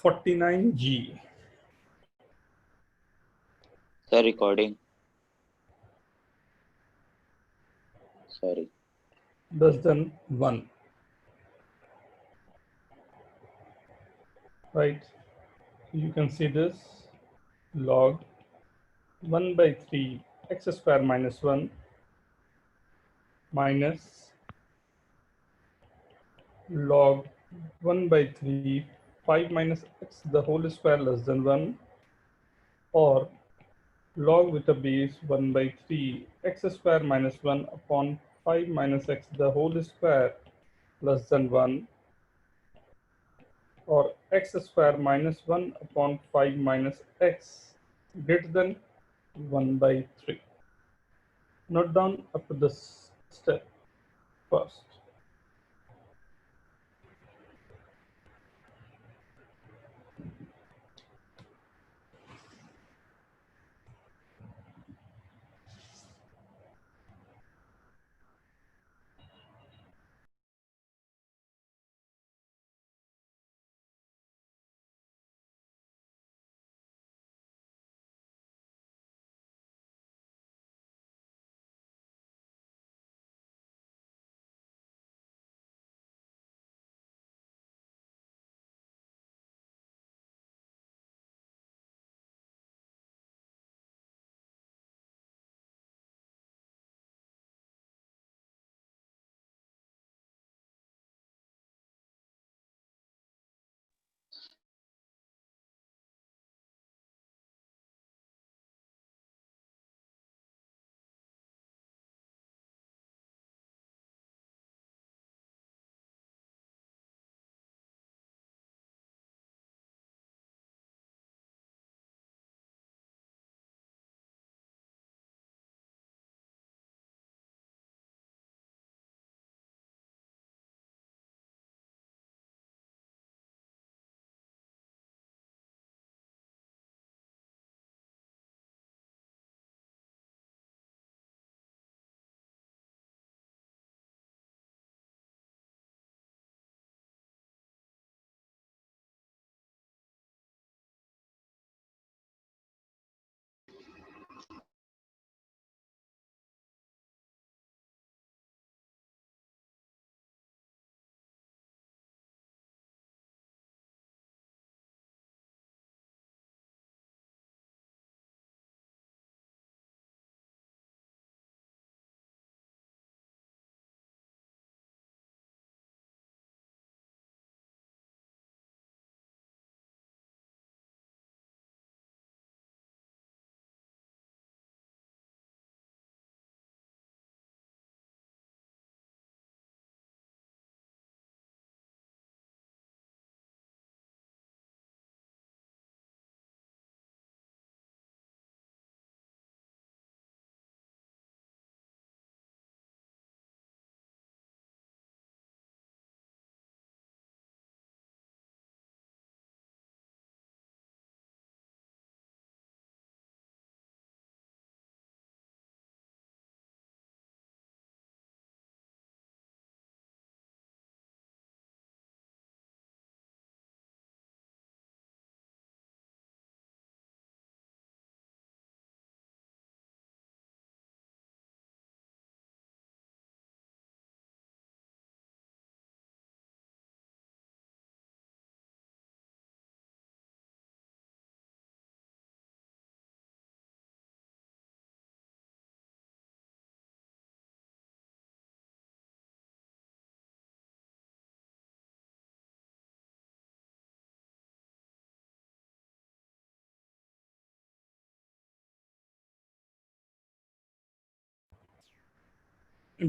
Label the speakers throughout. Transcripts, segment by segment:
Speaker 1: 49G.
Speaker 2: Sir, recording. Sorry.
Speaker 1: Less than 1. Right? You can see this log 1 by 3 x square minus 1 minus log 1 by 3 5 minus x the whole square less than 1, or log with a base 1 by 3 x square minus 1 upon 5 minus x the whole square less than 1, or x square minus 1 upon 5 minus x greater than 1 by 3. Note down up to this step first.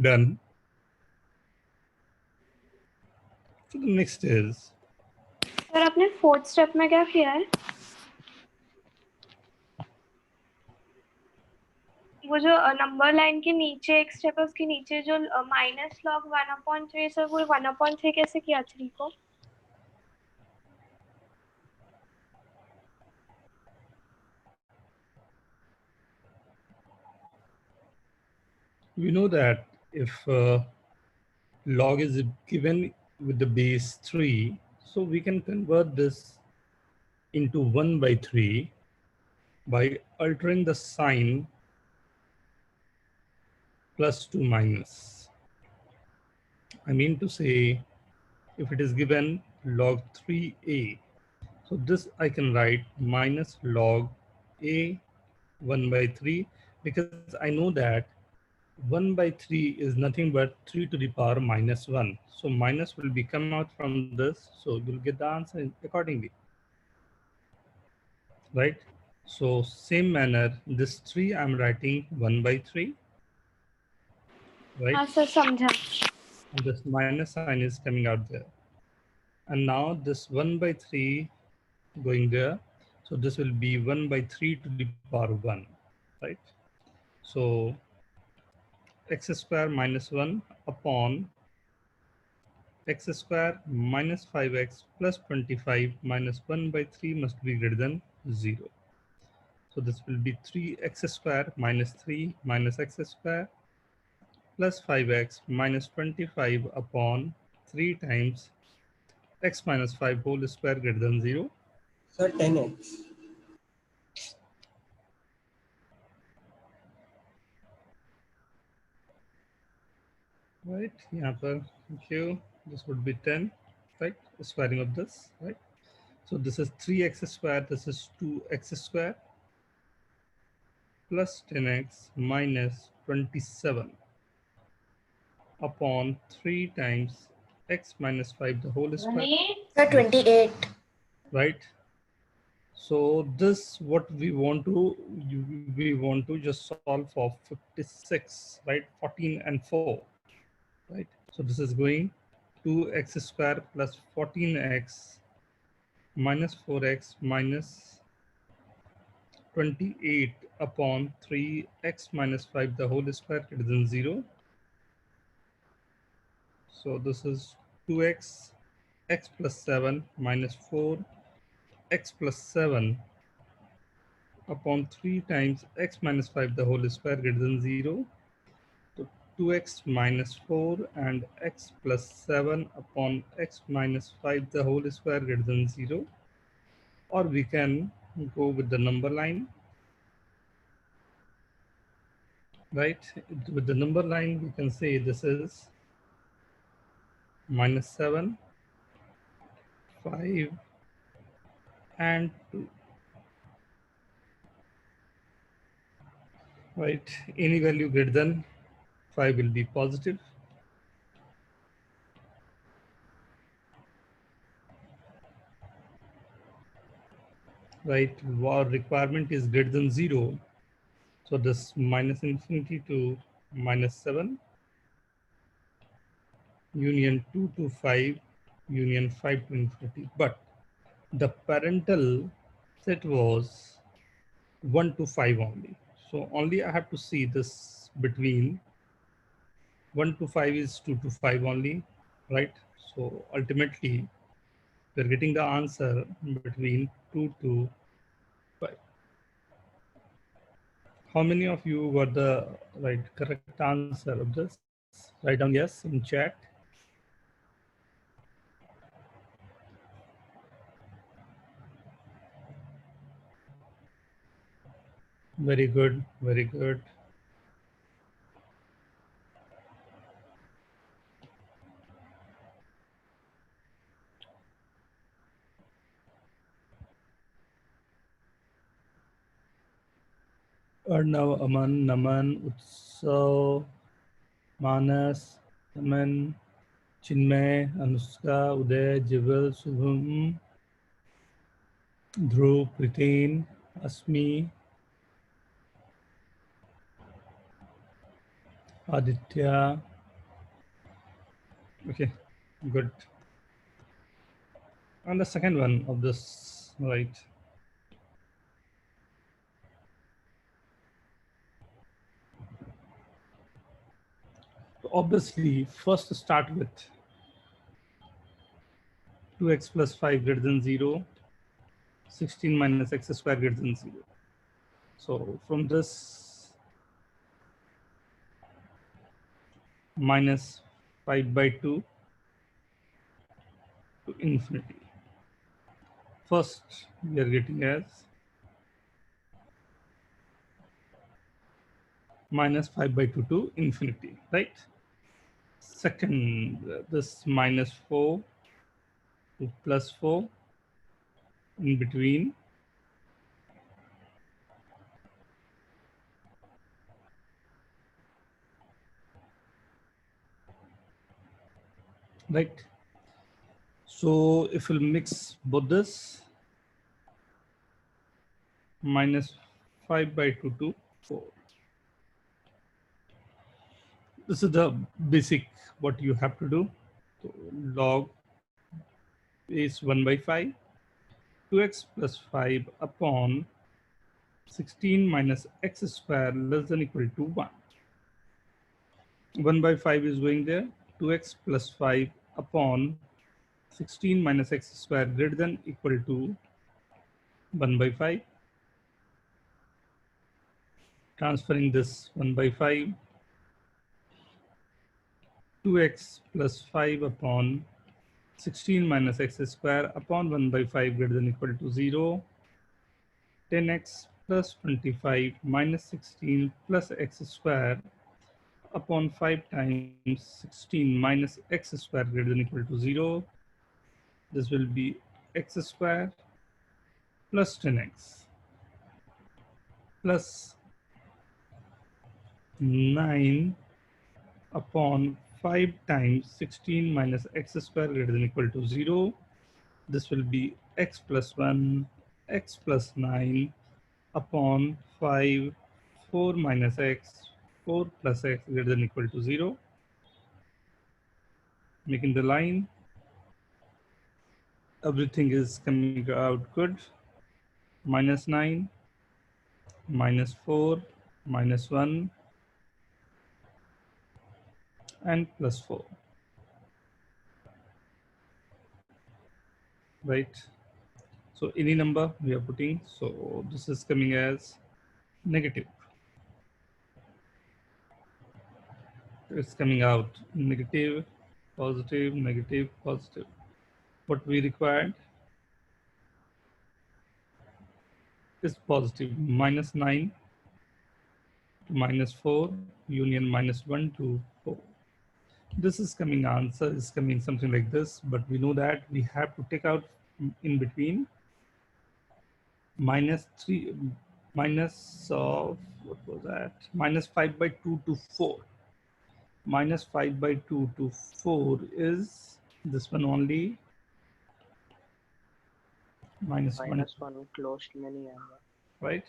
Speaker 1: Done. So the next is
Speaker 3: sir आपने fourth step में क्या किया है? वो जो number line के नीचे एक स्टेप है उसके नीचे जो माइनस लॉग 1/3 सर वो 1/3 कैसे किया 3 को?
Speaker 1: we know that if log is given with the base 3, so we can convert this into 1 by 3 by altering the sign plus to minus. I mean to say, if it is given log 3a, so this I can write minus log a 1 by 3, because I know that 1 by 3 is nothing but 3 to the power minus 1. So minus will be come out from this, so you'll get the answer accordingly, right? So same manner, this 3 I'm writing 1 by 3, right?
Speaker 3: हाँ sir समझा.
Speaker 1: And this minus sign is coming out there. And now this 1 by 3 going there. So this will be 1 by 3 to the power 1, right? So x square minus 1 upon x square minus 5x plus 25 minus 1 by 3 must be greater than 0. So this will be 3x square minus 3 minus x square plus 5x minus 25 upon 3 times x minus 5 whole square greater than 0.
Speaker 4: Sir, 10x.
Speaker 1: Right, यहाँ पर q, this would be 10, right? Squaring of this, right? So this is 3x square, this is 2x square plus 10x minus 27 upon 3 times x minus 5 the whole square.
Speaker 5: Sir, 28.
Speaker 1: Right? So this what we want to just solve for 56, right? 14 and 4, right? So this is going 2x square plus 14x minus 4x minus 28 upon 3x minus 5 the whole square greater than 0. So this is 2x x plus 7 minus 4 x plus 7 upon 3 times x minus 5 the whole square greater than 0. So 2x minus 4 and x plus 7 upon x minus 5 the whole square greater than 0. Or we can go with the number line. Right? With the number line, we can say this is minus 7, 5, and 2. Right? Any value greater than 5 will be positive. Right? Our requirement is greater than 0. So this minus infinity to minus 7, union 2 to 5, union 5 to infinity. But the parental set was 1 to 5 only. So only I have to see this between 1 to 5 is 2 to 5 only, right? So ultimately, we're getting the answer between 2 to 5. How many of you got the correct answer of this? Write down yes in chat. Very good, very good. Arnav, Aman, Naman, Utsav, Manas, Aman, Chinmay, Anushka, Uday, Jival, Subham, Dhruv, Pritain, Asmi, Aditya. Okay, good. And the second one of this, right? Obviously, first start with 2x plus 5 greater than 0, 16 minus x square greater than 0. So from this, minus 5 by 2 to infinity. First, we are getting as minus 5 by 2 to infinity, right? Second, this minus 4 to plus 4 in between. Right. So if we'll mix both this, minus 5 by 2 to 4. This is the basic what you have to do. So log is 1 by 5, 2x plus 5 upon 16 minus x square less than equal to 1. 1 by 5 is going there, 2x plus 5 upon 16 minus x square greater than equal to 1 by 5. Transferring this 1 by 5, 2x plus 5 upon 16 minus x square upon 1 by 5 greater than equal to 0. 10x plus 25 minus 16 plus x square upon 5 times 16 minus x square greater than equal to 0. This will be x square plus 10x plus 9 upon 5 times 16 minus x square greater than equal to 0. This will be x plus 1, x plus 9 upon 5, 4 minus x, 4 plus x greater than equal to 0. Making the line, everything is coming out good. Minus 9, minus 4, minus 1, and plus 4. Right? So any number we are putting, so this is coming as negative. It's coming out negative, positive, negative, positive. What we required is positive. Minus 9 to minus 4, union minus 1 to 4. This is coming, answer is coming something like this, but we know that we have to take out in between minus 3, minus of, what was that? Minus 5 by 2 to 4. Minus 5 by 2 to 4 is this one only. Minus 1,
Speaker 4: -1 closed many आएगा
Speaker 1: right?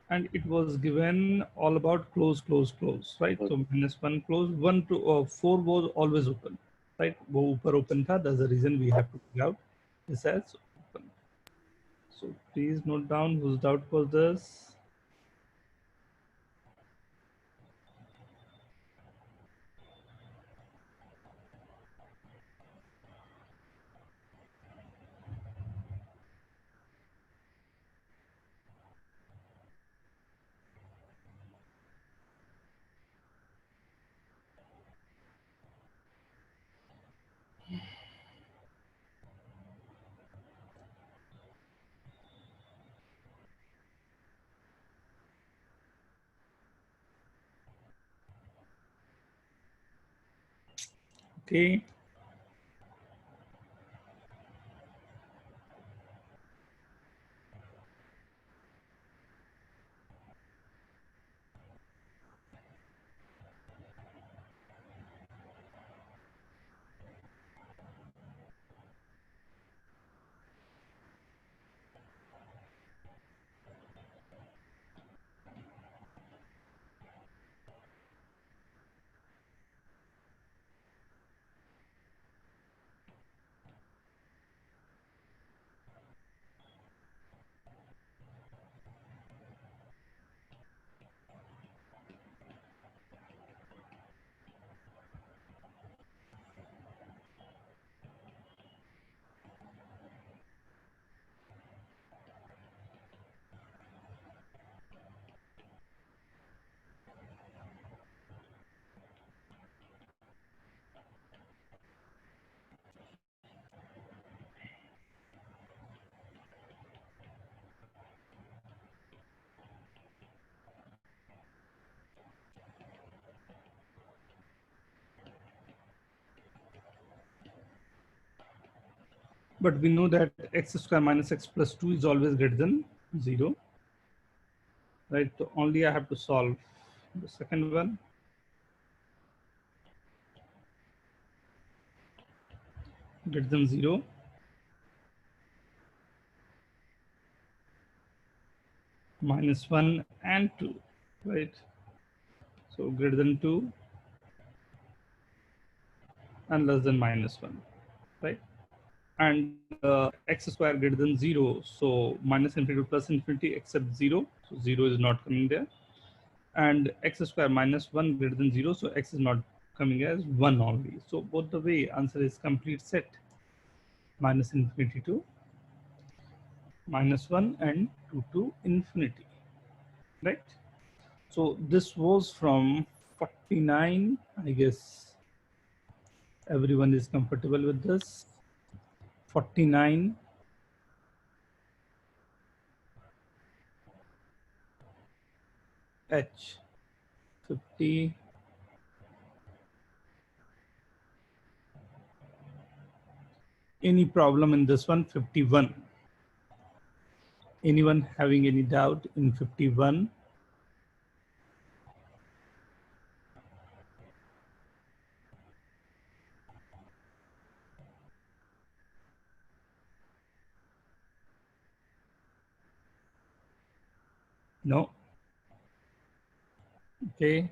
Speaker 1: And it was given all about close, close, close, right? So minus 1 close, 1 to 4 was always open, right? वो ऊपर open था, that's the reason we have to figure out this as open. So please note down whose doubt was this. Okay. but we know that x square minus x plus 2 is always greater than 0, right? So only I have to solve the second one. Greater than 0. Minus 1 and 2, right? So greater than 2 and less than minus 1, right? And x square greater than 0, so minus infinity to plus infinity except 0, so 0 is not coming there. And x square minus 1 greater than 0, so x is not coming as 1 only. So both the way answer is complete set, minus infinity to minus 1 and 2 to infinity, right? So this was from 49. I guess everyone is comfortable with this. 49. H 50. Any problem in this one? 51. Anyone having any doubt in 51? No. Okay.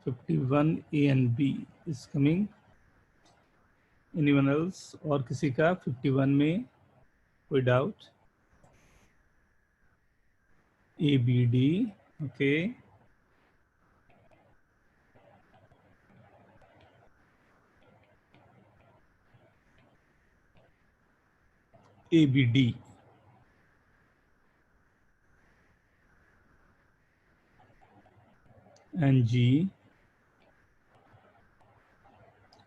Speaker 1: 51 A and B is coming. Anyone else? और किसी का 51 में कोई doubt? A, B, D. Okay. A, B, D. And G.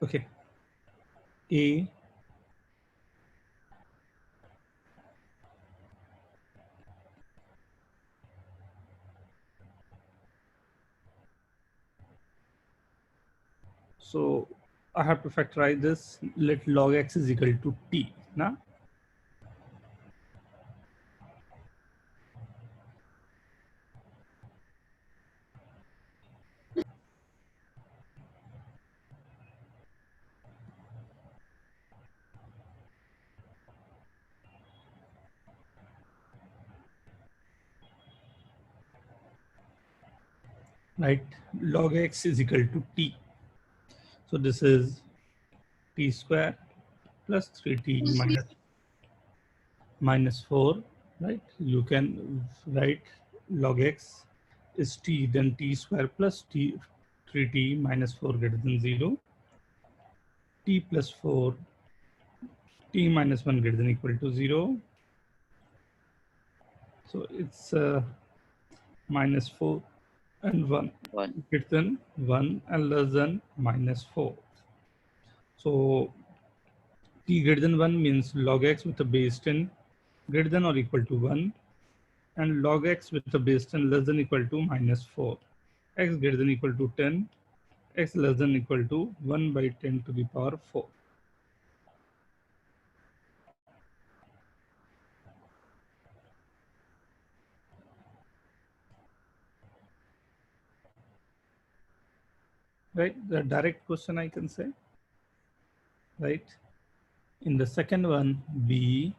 Speaker 1: Okay. A. So I have to factorize this. Let log x is equal to t. Now, right? Log x is equal to t. So this is t square plus 3t minus 4, right? You can write log x is t, then t square plus t 3t minus 4 greater than 0, t plus 4, t minus 1 greater than equal to 0. So it's minus 4 and 1
Speaker 2: 1.
Speaker 1: greater than 1 and less than minus 4. So t greater than 1 means log x with a base 10 greater than or equal to 1, and log x with a base 10 less than equal to minus 4. X greater than equal to 10, x less than equal to 1 by 10 to the power 4. Right, the direct question I can say, right? In the second one, B,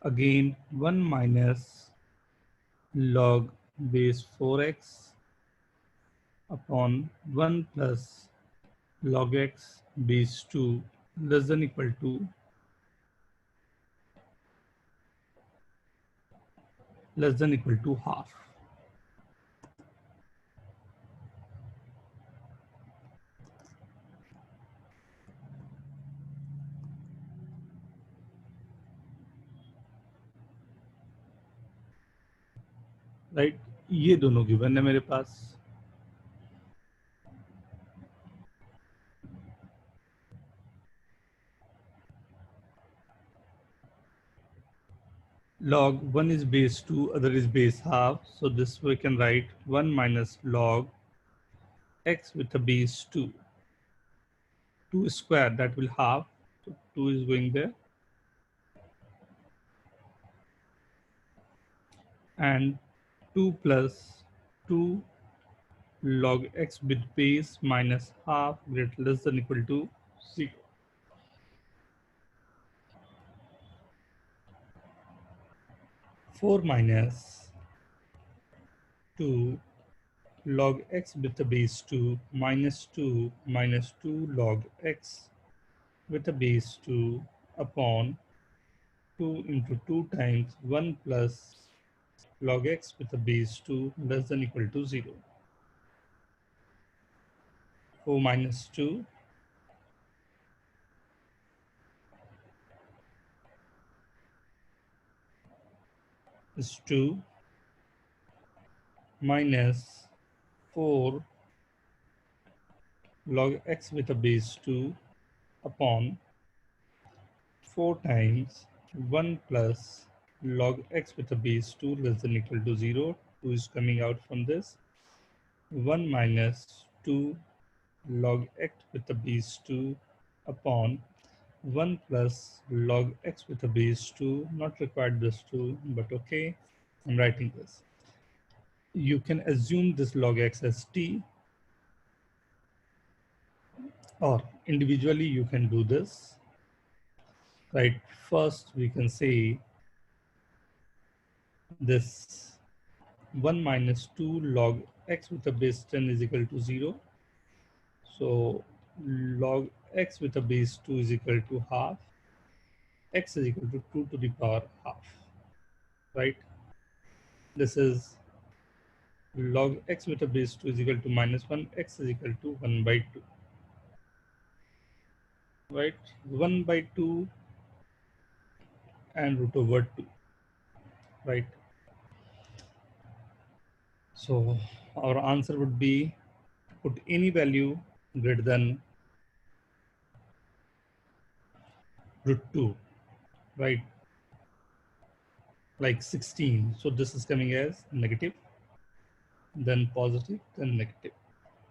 Speaker 1: again 1 minus log base 4x upon 1 plus log x base 2 less than equal to half. Right, ये दोनों given है मेरे पास. Log 1 is base 2, other is base half. So this we can write 1 minus log x with a base 2 2 square, that will half. So 2 is going there. And 2 plus 2 log x with base minus half greater less than equal to 0. Four minus 2 log x with the base 2 minus 2 log x with the base 2 upon 2 into 2 times 1 plus log x with the base 2 less than equal to 0. 4 minus 2 is 2 minus 4 log x with a base 2 upon 4 times 1 plus log x with a base 2 less than equal to 0. 2 is coming out from this. 1 minus 2 log x with a base 2 upon 1 plus log x with a base 2, not required this 2, but okay, I'm writing this. You can assume this log x as t, or individually you can do this. Right, first we can say this 1 minus 2 log x with a base 10 is equal to 0. So log x with a base 2 is equal to half. X is equal to 2 to the power half, right? This is log x with a base 2 is equal to minus 1, x is equal to 1 by 2, right? 1 by 2 and root over 2, right? So our answer would be put any value greater than root 2, right? Like 16. So this is coming as negative, then positive, then negative.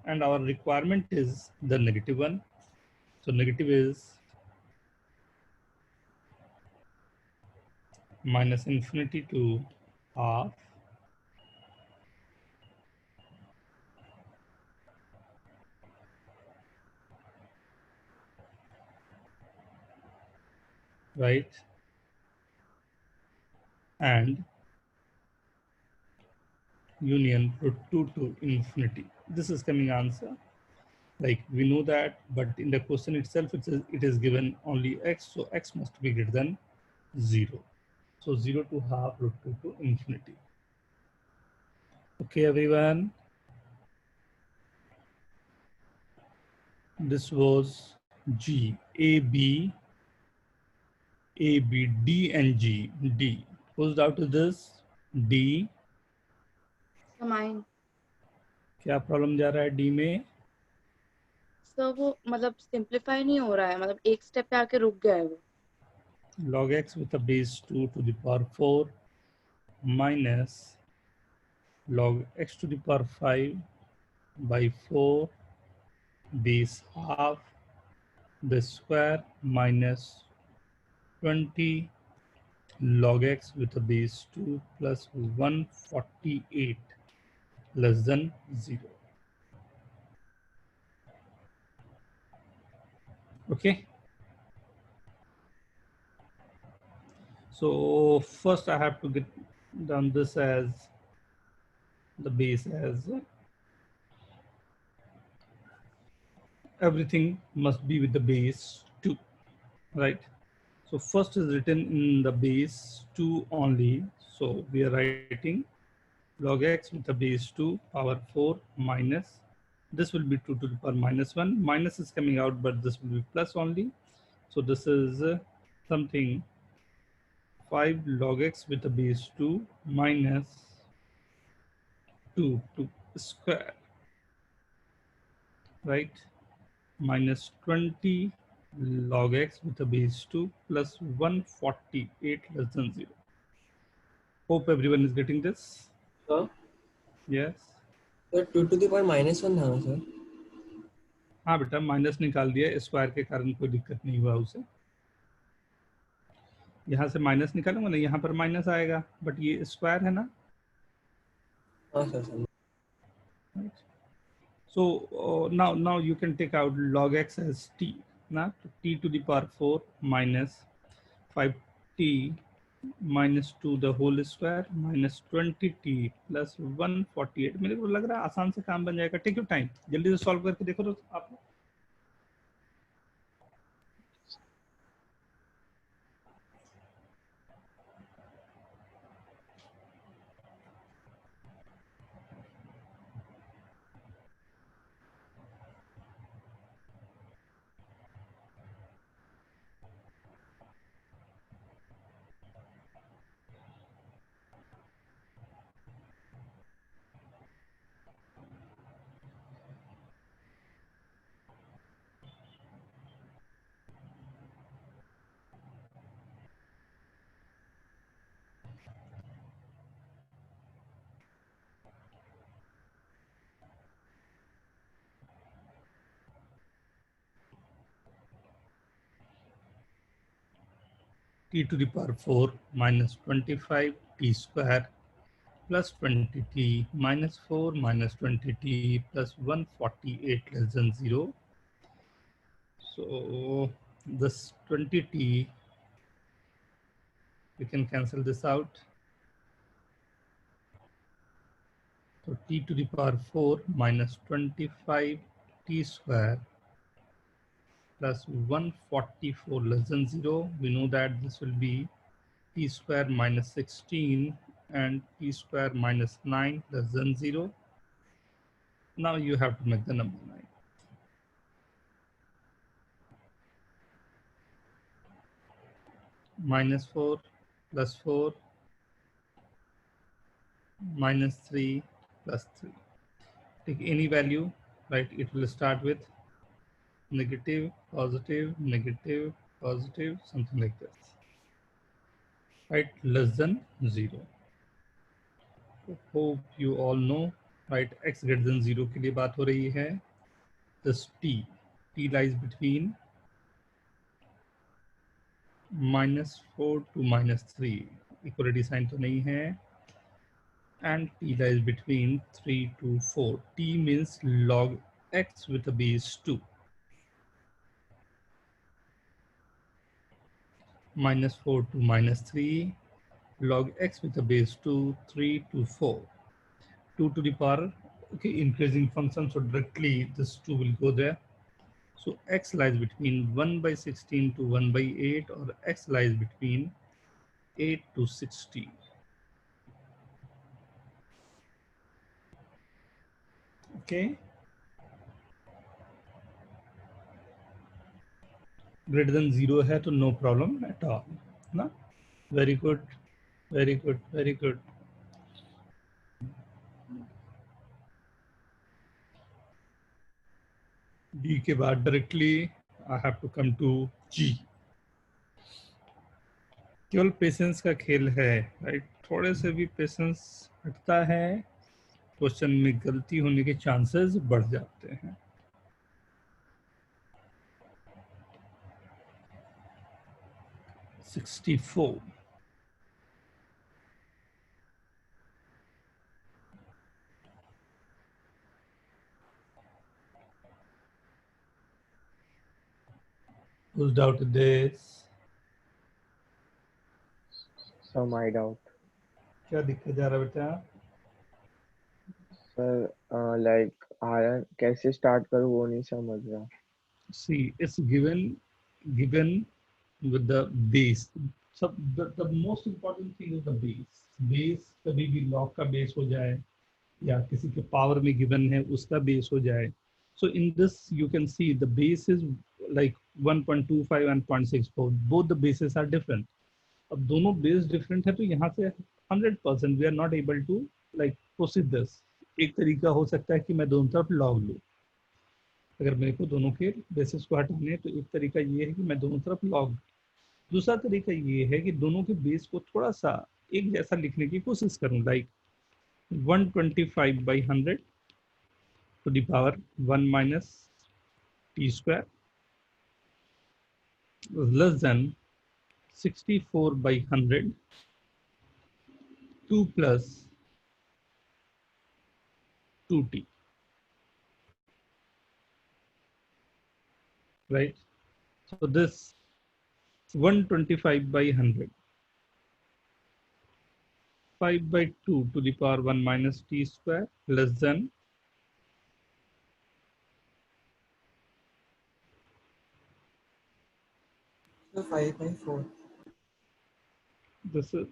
Speaker 1: And our requirement is the negative one. So negative is minus infinity to half right, and union root 2 to infinity. This is coming answer. Like we know that, but in the question itself, it is given only x, so x must be greater than 0. So 0 to half root 2 to infinity. Okay, everyone. This was G, A, B, D, and G. D. Whose doubt is this? D.
Speaker 5: Mine
Speaker 1: क्या problem जा रहा है D में?
Speaker 5: Sir वो मतलब simplify नहीं हो रहा है, मतलब एक स्टेप पे आके रुक गया है वो.
Speaker 1: Log x with a base 2 to the power 4 minus log x to the power 5 by 4 base half the square minus 20 log x with a base 2 plus 148 less than 0. Okay. So first I have to get done this as the base as everything must be with the base 2, right? So first is written in the base 2 only. So we are writing log x with the base 2 power 4 minus, this will be 2 to the power minus 1. Minus is coming out, but this will be plus only. So this is something 5 log x with the base 2 minus 2 to square, right? Minus 20 log x with the base 2 plus 148 less than 0. Hope everyone is getting this.
Speaker 6: Sir,
Speaker 1: Yes.
Speaker 6: sir, 2 to the power minus 1 था ना sir?
Speaker 1: हाँ बेटा minus निकाल दिया, square के कारण कोई दिक्कत नहीं हुआ उसे। यहाँ से माइनस निकालूंगा ना, यहाँ पर माइनस आएगा, बट ये स्क्वायर है ना।
Speaker 4: हाँ sir.
Speaker 1: So now you can take out log x as t, ना तो t to the power 4 minus 5t minus 2 the whole square minus 20t plus 148। मेरे को लग रहा है आसान से काम बन जाएगा। टेक योर टाइम, जल्दी से सॉल्व करके देखो तो आप। t to the power 4 minus 25 t square plus 20t minus 4 minus 20t plus 148 less than 0. So this 20t, we can cancel this out. So t to the power 4 minus 25 t square plus 144 less than 0. We know that this will be t square minus 16 and t square minus 9 less than 0. Now you have to make the number 9. Minus 4 plus 4 minus 3 plus 3. Take any value, right? It will start with negative, positive, negative, positive, something like this, right? Less than 0. Hope you all know, right? X greater than 0 के लिए बात हो रही है. This t lies between -4 to -3. Equality sign तो नहीं है. And t lies between 3 to 4. T means log x with a base 2. -4 to -3, log x with a base 2, 3 to 4. 2 to the power, okay, increasing function, so directly this 2 will go there. So x lies between 1 by 16 to 1 by 8, or x lies between 8 to 16. Okay. Greater than 0 है तो no problem at all, ना? Very good, very good, very good. D के बाद directly I have to come to G. केवल patience का खेल है, right? थोड़े से भी पेशेंस हटता है, क्वेश्चन में गलती होने के चांसेस बढ़ जाते हैं. $64. Who's doubted this?
Speaker 4: Some I doubt.
Speaker 1: क्या दिक्कत जा रहा है बेटा?
Speaker 4: सर लाइक आयरन कैसे स्टार्ट करूँ वो नहीं समझ रहा.
Speaker 1: See, it's given with the base. So the most important thing is the base. Base कभी भी log का base हो जाए या किसी के power में given है उसका base हो जाए. So in this you can see the base is like 1.25 and 0.64. Both the bases are different. अब दोनों base different है तो यहाँ से 100% we are not able to like proceed this. एक तरीका हो सकता है कि मैं दोनों तरफ log लूँ. अगर मेरे को दोनों के बेसिस को हटाने हैं तो एक तरीका ये है कि मैं दोनों तरफ लॉग. दूसरा तरीका ये है कि दोनों के बेस को थोड़ा सा एक जैसा लिखने की कोशिश करूं, like 125 by 100 to the power 1 minus t square less than 64 by 100 2 plus 2t, right? So this 125 by 100 5 by 2 to the power 1 minus t square less than
Speaker 6: So 5 by 4.
Speaker 1: this is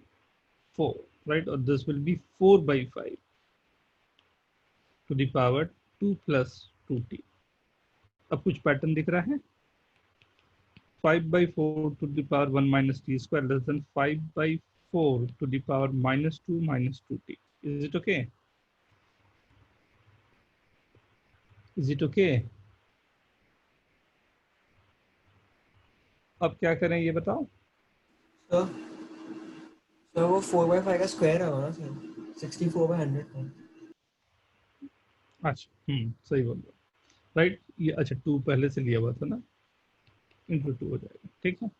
Speaker 1: 4, right? Or this will be 4 by 5 to the power 2 plus 2t. अब कुछ pattern दिख रहा है? 5 by 4 to the power 1 minus t square less than 5 by 4 to the power minus 2 minus 2t. Is it okay? Is it okay? अब क्या करें ये बताओ?
Speaker 6: So वो 4 by 5 का स्क्वायर होगा ना सर, 64 by 100 का।
Speaker 1: अच्छा सही बोल रहे हो, राइट? ये अच्छा 2 पहले से लिया हुआ था ना, इंटू 2 हो जाएगा, ठीक है?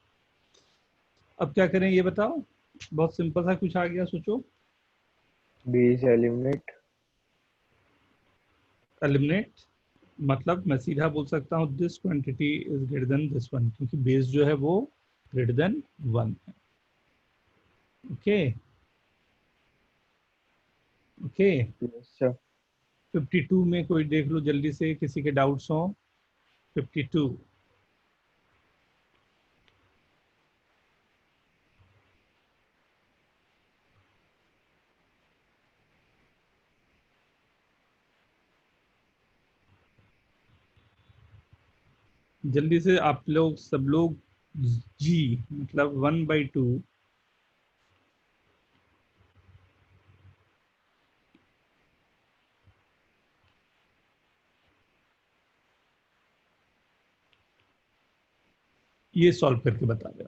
Speaker 1: अब क्या करें ये बताओ? बहुत सिंपल सा कुछ आ गया, सोचो।
Speaker 4: Base eliminate.
Speaker 1: एलिमिनेट मतलब मैं सीधा बोल सकता हूँ this quantity is greater then this one, क्योंकि बेस जो है वो ग्रेटर देन 1 है। Okay okay.
Speaker 4: Yes sir.
Speaker 1: 52 में कोई देख लो जल्दी से, किसी के डाउट्स हो? 52 जल्दी से आप लोग सब लोग। जी मतलब 1/2 ये सॉल्व करके बता दो।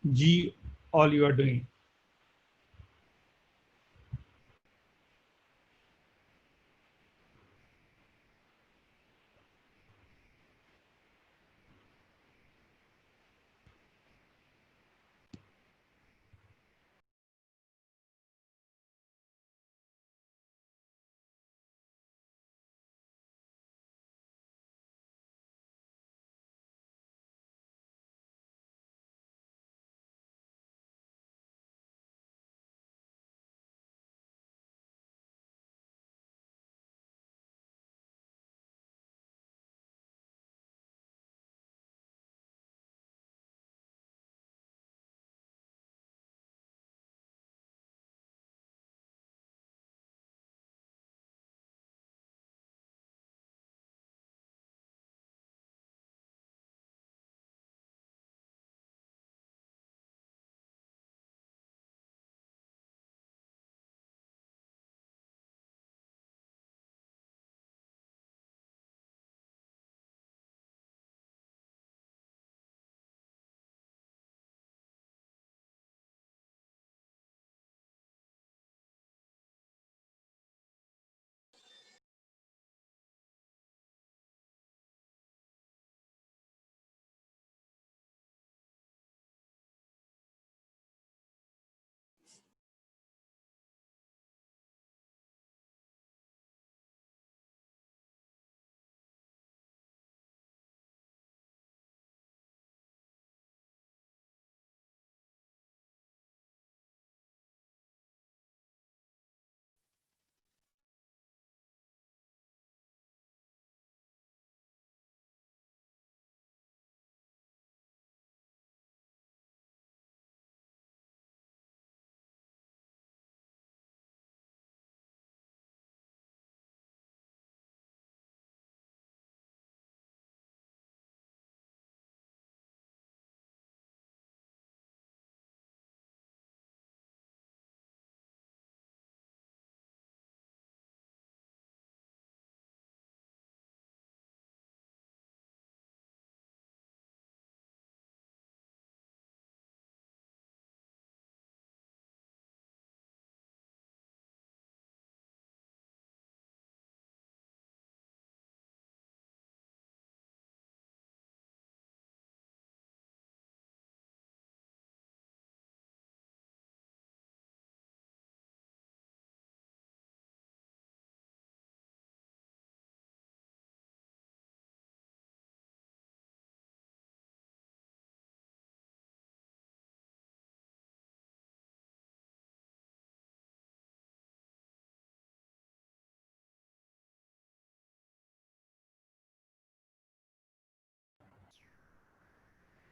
Speaker 1: जी all you are doing.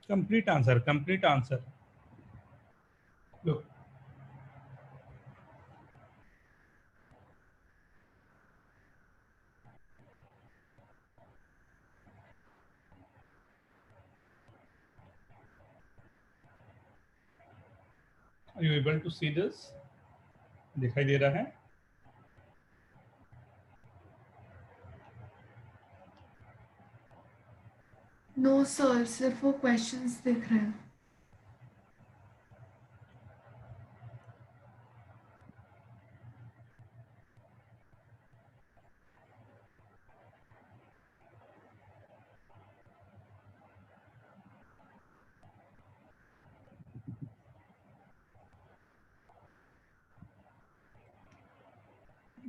Speaker 1: Complete answer, complete answer. Look. Are you able to see this? दिखाई दे रहा है?
Speaker 7: नो सर, सिर्फ वो क्वेश्चंस दिख रहे हैं.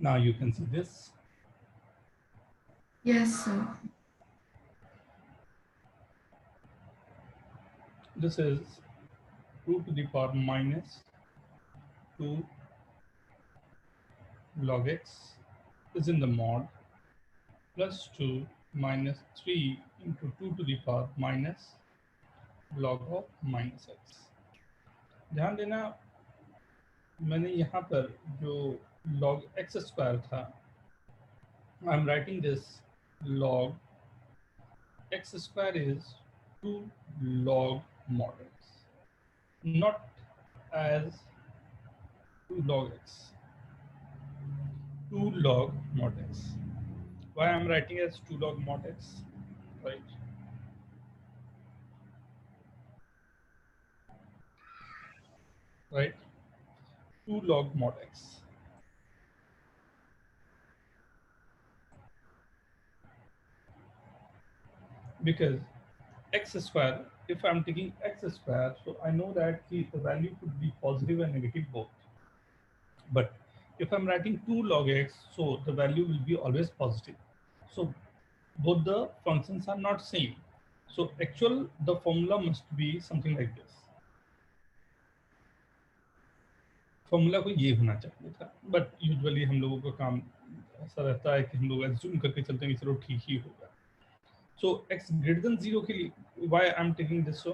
Speaker 1: Now you can see this.
Speaker 7: Yes sir.
Speaker 1: This is 2 to the power minus 2 log x is in the mod plus 2 minus 3 into 2 to the power minus log of minus x. ध्यान देना, मैंने यहाँ पर जो log x square था, I am writing this log x square is 2 log mod x, not as 2 log x. 2 log mod x. Why I am writing as 2 log mod x, right? Right? 2 log mod x. Because x square, if I am taking x square, so I know that the value could be positive and negative both. But if I'm writing 2 log x, so the value will be always positive. So both the functions are not same. So actual, the formula must be something like this. Formula को ये होना चाहिए था, but usually हम लोगों का काम ऐसा रहता है कि हम लोग एज्यूम करके चलते हैं कि चलो ठीक ही होगा. सो x ग्रेटर देन 0 के लिए why I am taking this, so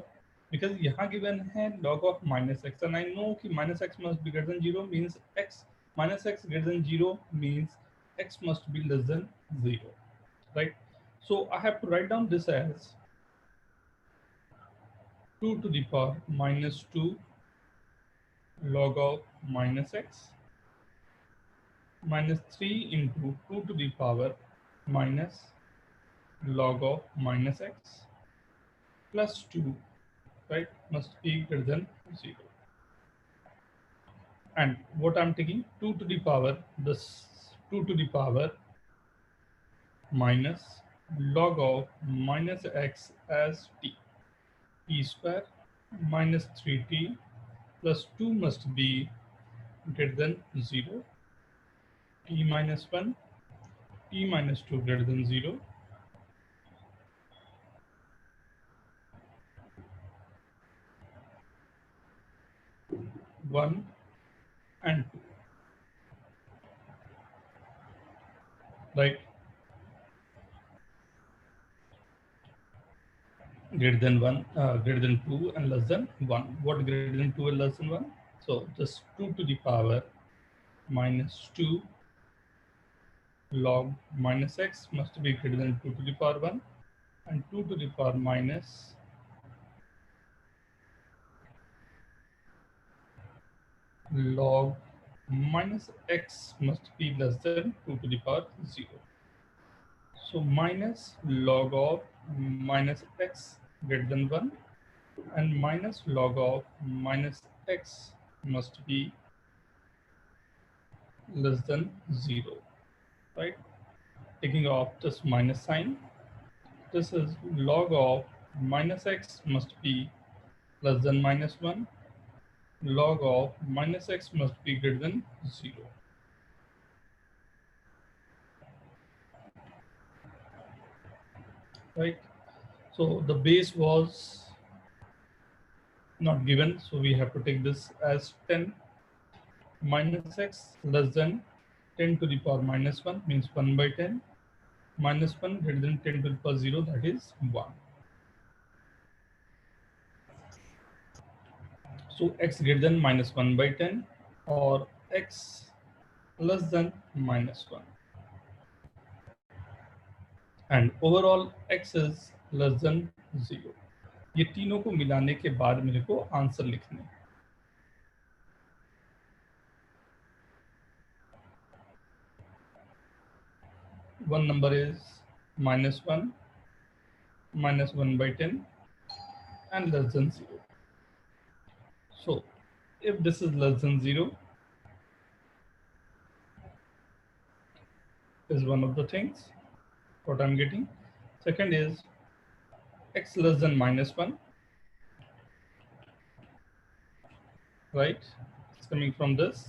Speaker 1: because यहाँ गिवन है log of minus x and I know कि minus x must be greater than 0 means x minus x greater than 0 means x must be less than 0, right? So I have to write down this as 2 to the power minus 2 log of minus x minus 3 into 2 to the power minus log of minus x plus 2, right, must be greater than 0. And what I'm taking 2 to the power, this 2 to the power minus log of minus x as t square minus 3t plus 2 must be greater than 0, t minus 1, t minus 2 greater than 0, one and 2, right? Greater than 1, greater than 2 and less than 1. What greater than 2 and less than 1? So just 2 to the power minus 2 log minus x must be greater than 2 to the power 1, and 2 to the power minus log minus x must be less than 2 to the power 0. So minus log of minus x greater than 1 and minus log of minus x must be less than 0, right? Taking off this minus sign, this is log of minus x must be less than minus 1, log of minus x must be greater than 0. Right? So the base was not given, so we have to take this as 10 minus x less than 10 to the power minus 1 means 1 by 10 minus 1 greater than 10 to the power 0, that is 1. So x greater than -1/10 or x less than -1, and overall x is less than 0. ये तीनों को मिलाने के बाद मेरे को answer लिखने हैं. One number is -1, -1/10, and less than 0. So if this is less than 0, is one of the things what I'm getting. Second is x less than -1, right? It's coming from this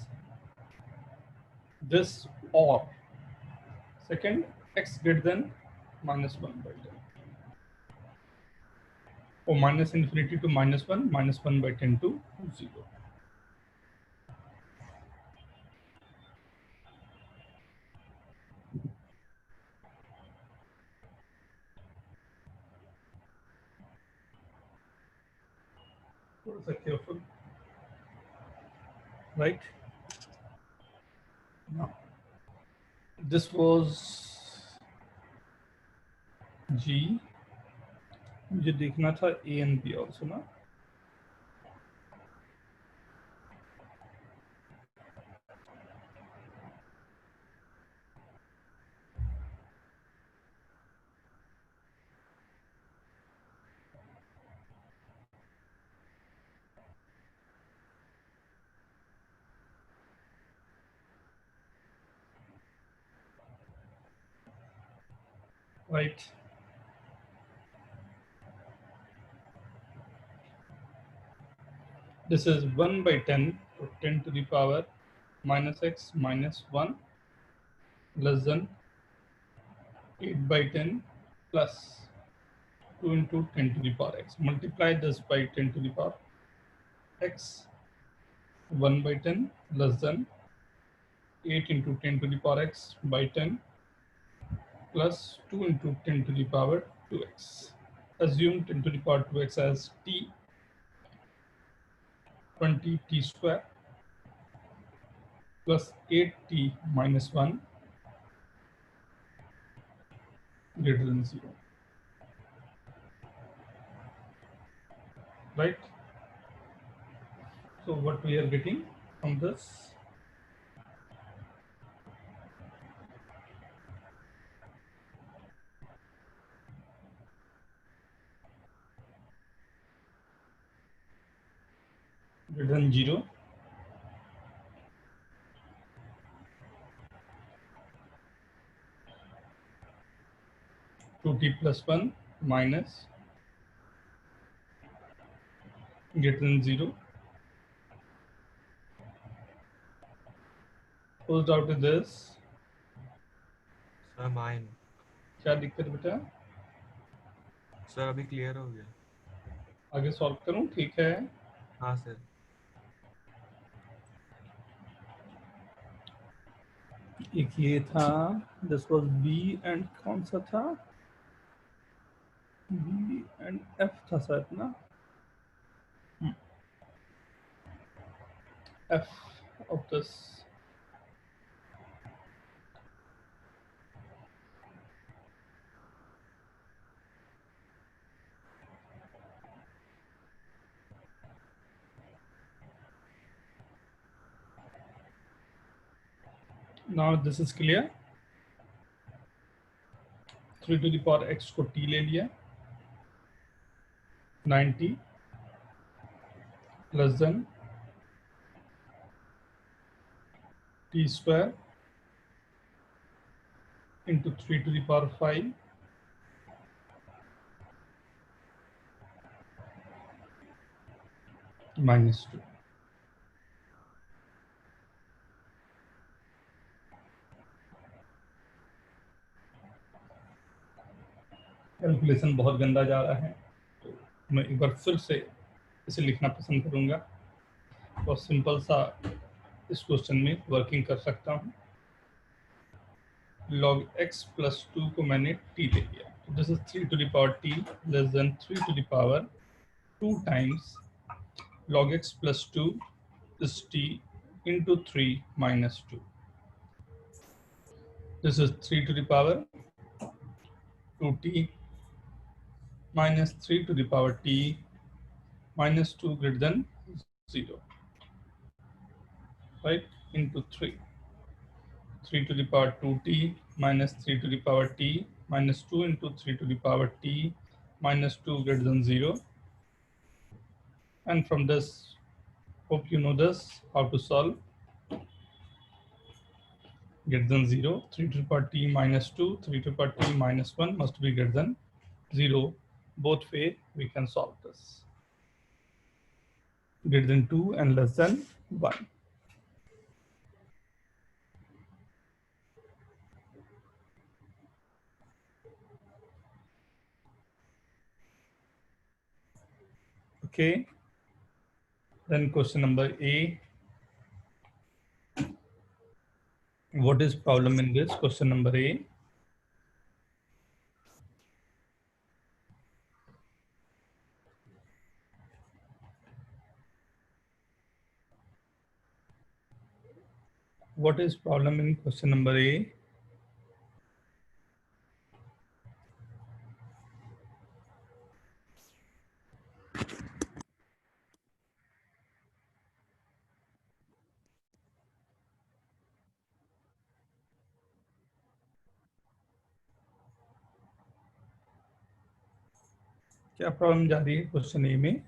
Speaker 1: or second, x greater than -1/10, or minus infinity to -1, -1/10 to 0. थोड़ा सा careful, right? Now, this was G. मुझे देखना था A and B also ना. Right. This is 1/10, so 10 to the power -x -1 less than 8/10 plus 2 into 10 to the power x. Multiply this by 10 to the power x. 1/10 less than 8 into 10 to the power x by 10 plus 2 into 10 to the power 2x. Assume 10 to the power 2x as t, 20t square plus 8t minus 1 greater than 0. Right? So what we are getting from this? Greater than 0. Two t plus 1 minus greater than 0. Closed out with this.
Speaker 6: Sir mine
Speaker 1: क्या दिक्कत बेटा?
Speaker 6: Sir अभी clear हो गया.
Speaker 1: आगे solve करूं? ठीक है.
Speaker 6: हाँ सर.
Speaker 1: एक ये था, दिस वाज बी एंड कौन सा था? बी एंड एफ था शायद ना. F of this. Now this is clear. 3 to the power x को t ले लिया. 90 less than t square into 3 to the power 5 minus 2. Calculation बहुत गंदा जा रहा है, तो मैं एक बार फिर से इसे लिखना पसंद करूंगा. और सिंपल सा इस क्वेश्चन में वर्किंग कर सकता हूं. log x plus 2 को मैंने t ले लिया. तो this is 3 to the power t less than 3 to the power 2 times log x plus 2 is t into 3 minus 2. This is 3 to the power 2t minus 3 to the power t minus 2 greater than 0, right, into 3. 3 to the power 2t minus 3 to the power t minus 2 into 3 to the power t minus 2 greater than 0. And from this, hope you know this, how to solve. Greater than 0, 3 to the power t minus 2, 3 to the power t minus 1 must be greater than 0. Both way we can solve this. Greater than 2 and less than 1. Okay. Then question number A. What is problem in this? Question number A. What is problem in question number A? क्या problem जा रही है question ए में?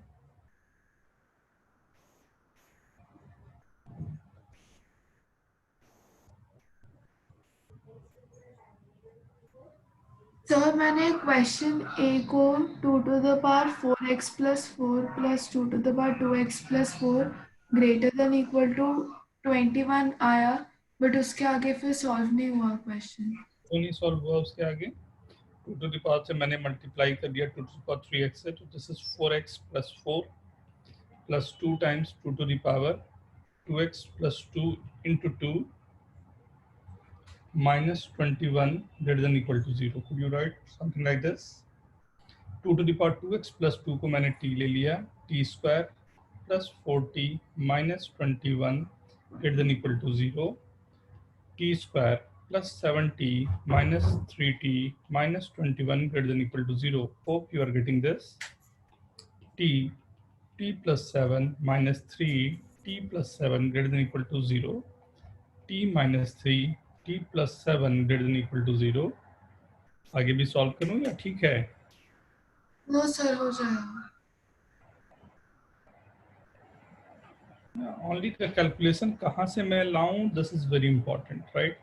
Speaker 7: Sir मैंने question ए को 2 to the power 4x plus 4 plus 2 to the power 2x plus 4 greater than equal to 21 आया, but उसके आगे फिर सॉल्व नहीं हुआ क्वेश्चन.
Speaker 1: क्यों नहीं सॉल्व हुआ उसके आगे? 2 to the power से मैंने मल्टीप्लाई कर दिया 2 to the power 3x से, तो this is 4x plus 4 plus 2 times 2 to the power 2x plus 2 into 2 minus 21 greater than equal to 0. Could you write something like this? 2 to the power 2x plus 2 को मैंने t ले लिया, t square plus 4t minus 21 greater than equal to 0, t square plus 7t minus 3t minus 21 greater than equal to 0. Hope you are getting this. t plus 7 minus 3 t plus 7 greater than equal to 0, t minus 3 t plus 7 greater than equal to 0. आगे भी solve करूं या ठीक है?
Speaker 7: No sir, हो जाएगा.
Speaker 1: Only का calculation कहाँ से मैं लाऊं, this is very important, right?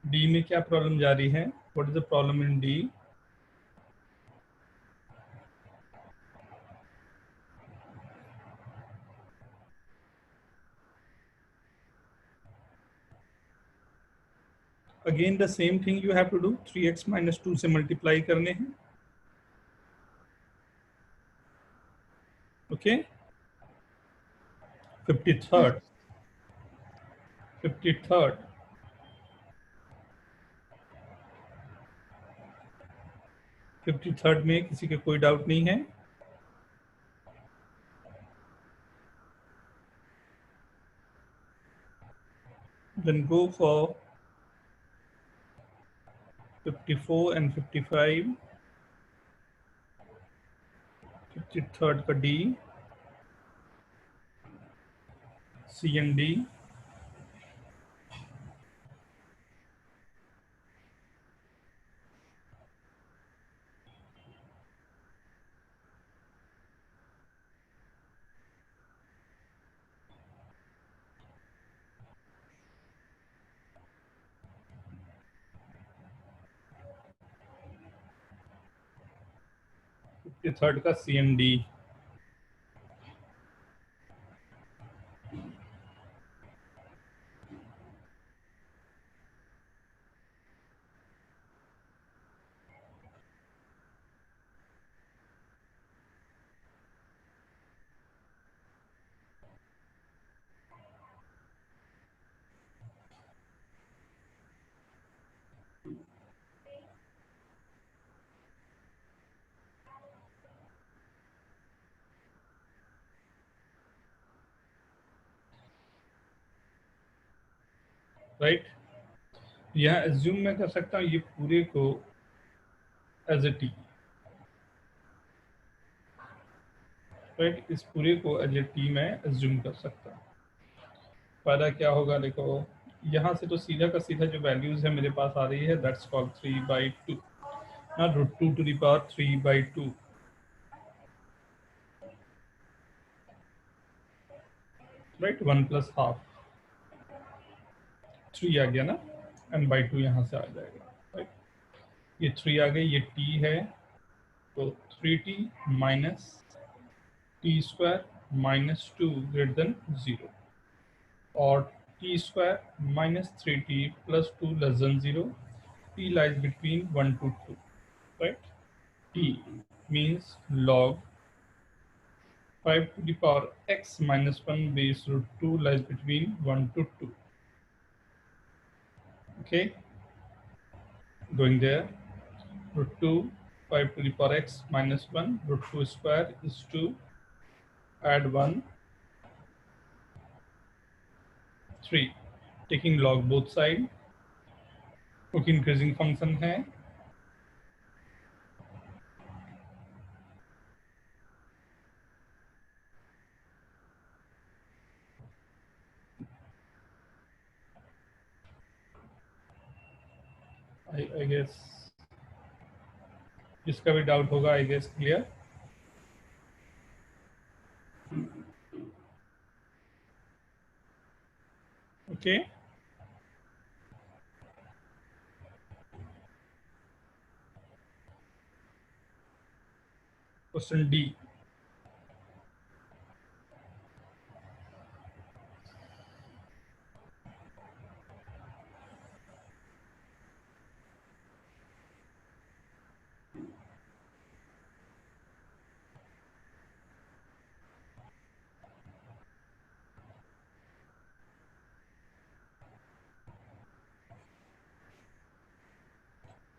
Speaker 1: D में क्या प्रॉब्लम जा रही है? What is the problem in D? Again the same thing you have to do, 3x minus 2 से मल्टीप्लाई करने हैं. ओके. 53rd 53rd में किसी के कोई डाउट नहीं है? Then go for 54 and 55. 53rd का D, C and D. Third का सी एंड डी. राइट। यहाँ एज्यूम मैं कर सकता हूँ ये पूरे को एज ए टी, राइट, इस पूरे को एज ए टी में एज्यूम कर सकता हूँ। फायदा क्या होगा देखो, यहाँ से तो सीधा का सीधा जो वैल्यूज है मेरे पास आ रही है, दैट्स कॉल्ड 3/2, ना √2 to the power 3/2, राइट, 1 + ½ 3 आ गया ना, n/2 यहाँ से आ जाएगा, राइट। ये 3 आ गई, ये t है, तो 3t minus T square minus 2 > 0, और t square minus 3t plus 2 < 0, t lies between 1 to 2, right? T means log 5 to the power x minus 1 base √2 lies between 1 to 2. Okay, going there, √2, 5 to the power x minus 1, √2 square is 2, add 1, 3, taking log both side, क्योंकि increasing function है, I guess जिसका भी doubt होगा I guess clear. Okay, question D,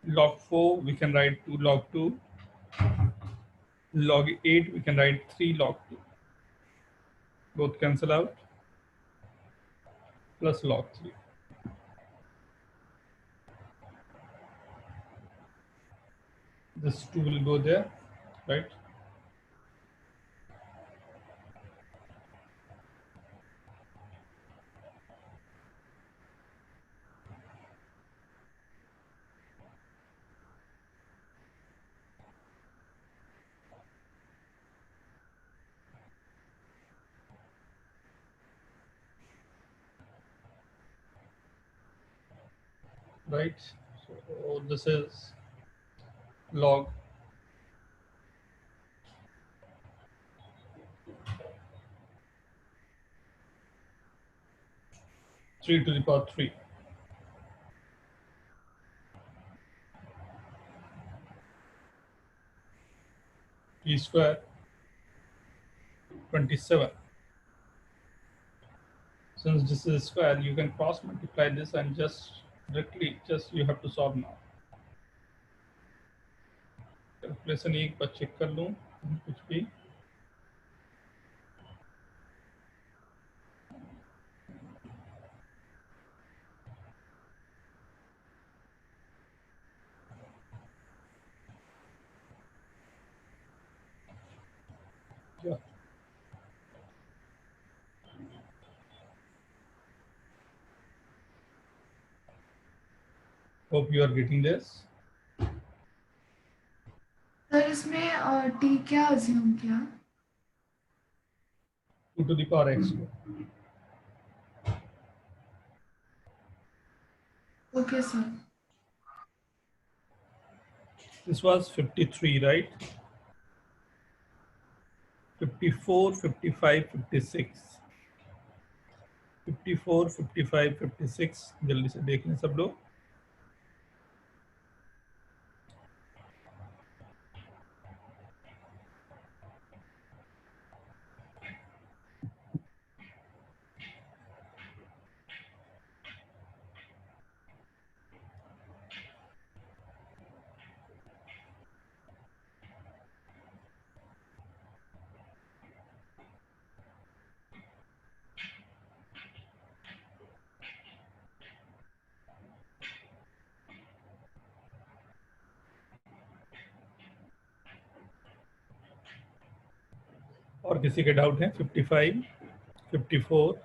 Speaker 1: log 4 we can write 2 log 2, log 8 we can write 3 log 2, both cancel out, plus log 3. This 2 will go there, right? Right, so this is log 3 to the power 3, t square 27. Since this is square, you can cross multiply this and just directly you have to solve now. Calculation एक बार check कर लूँ कुछ भी, yeah. Hope you are getting this.
Speaker 7: Sir इसमें T क्या assume किया?
Speaker 1: 2 to the power x.
Speaker 7: Okay sir.
Speaker 1: This was 53, right? 54, 55, 56. 54, 55, 56 जल्दी से देख लें सब लोग। और किसी के डाउट है? 55, 54,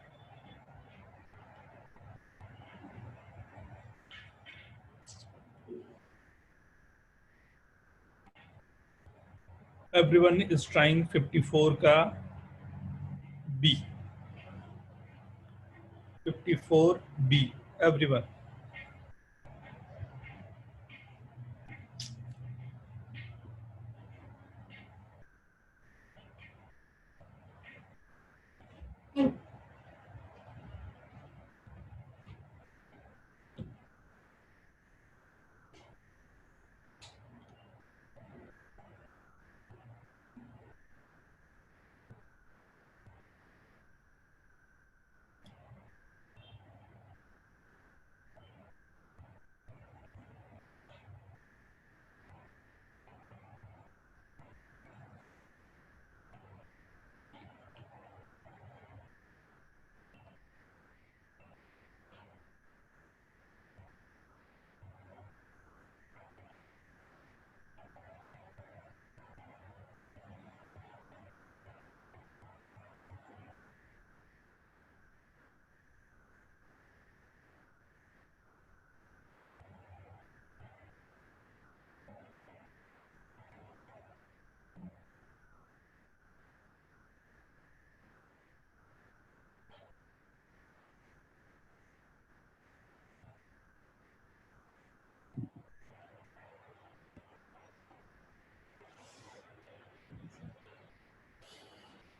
Speaker 1: everyone is trying 54 का B, 54 B, everyone.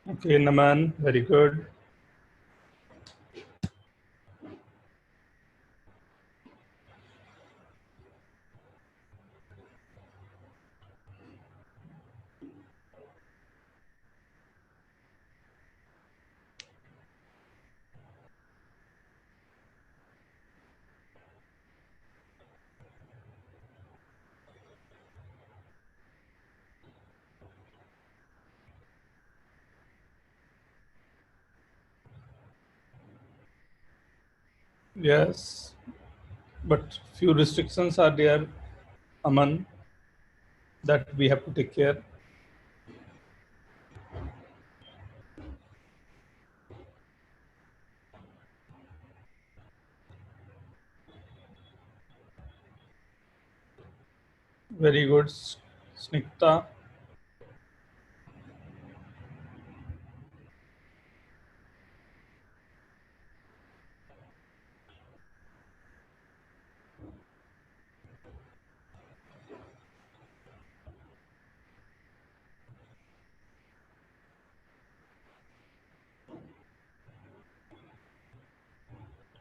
Speaker 1: Okay, Naman, very good. Yes, but few restrictions are there, Aman, that we have to take care. Very good, Snikta.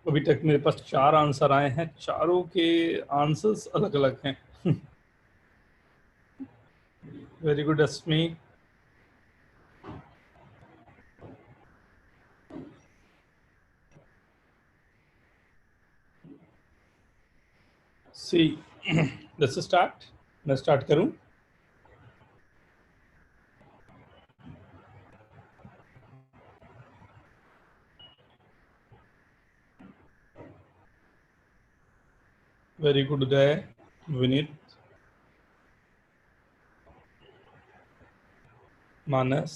Speaker 1: अभी तक मेरे पास 4 आंसर आए हैं, चारों के आंसर्स अलग अलग हैं. Very good Asmi. See let's start. मैं स्टार्ट करूं? Very good Uday, Vineet, Manas,